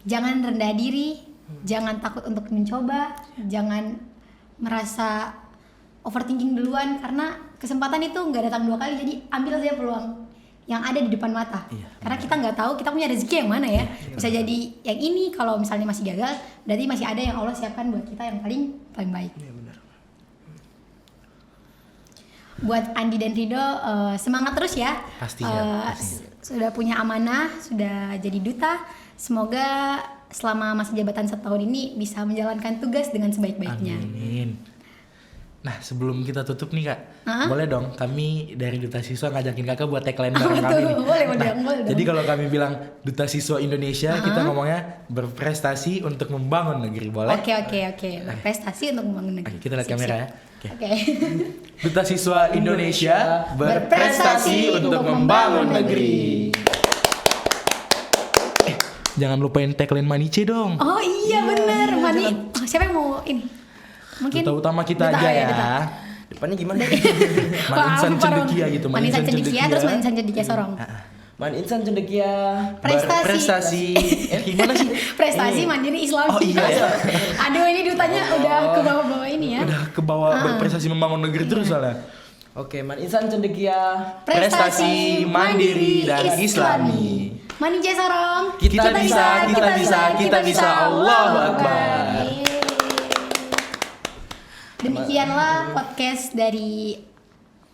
jangan rendah diri, jangan takut untuk mencoba, jangan merasa overthinking duluan, karena kesempatan itu nggak datang 2 kali. Jadi ambil saja peluang yang ada di depan mata. Karena kita nggak tahu kita punya rezeki yang mana ya. Bisa jadi yang ini, kalau misalnya masih gagal, berarti masih ada yang Allah siapkan buat kita yang paling baik. Iya benar. buat Andi dan Rido semangat terus ya. Pastinya. Sudah punya amanah, sudah jadi duta. Semoga selama masa jabatan setahun ini bisa menjalankan tugas dengan sebaik-baiknya. Amin. Nah, sebelum kita tutup nih Kak, boleh dong kami dari Duta Siswa ngajakin Kakak buat tagline bareng kami nih. Boleh Nah, dong. jadi kalau kami bilang Duta Siswa Indonesia, kita ngomongnya berprestasi untuk membangun negeri, boleh? Oke. Prestasi untuk membangun negeri. Oke, kita lihat Sip, kamera sip. ya. Oke. Oke. Duta Siswa Indonesia berprestasi untuk membangun negeri. Jangan lupain tagline Manice dong. Oh iya bener, Mani. Siapa yang mau ini? Mungkin Duta utama kita Duta, aja ya, ya. Duta. Depannya gimana? Man Insan Cendekia gitu. Man Insan Cendekia terus Man Insan Cendekia Sorong. Man Insan Cendekia Prestasi. Gimana sih? Prestasi mandiri Islami. Oh iya ya. Aduh ini dutanya udah ke bawah-bawah ini ya. Udah ke bawah berprestasi membangun negeri terus soalnya. Oke, Man Insan Cendekia. Prestasi mandiri dan Islami. Mani Jaya Sorong. Kita bisa. Allahu Akbar. Demikianlah podcast dari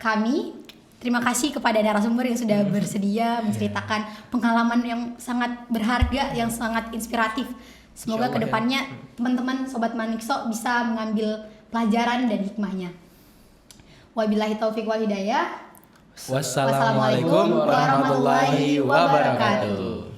kami. Terima kasih kepada narasumber yang sudah bersedia menceritakan pengalaman yang sangat berharga, yang sangat inspiratif. Semoga kedepannya teman-teman Sobat Manikso bisa mengambil pelajaran dan hikmahnya. Wabillahi taufiq wal hidayah. Wassalamualaikum warahmatullahi wabarakatuh.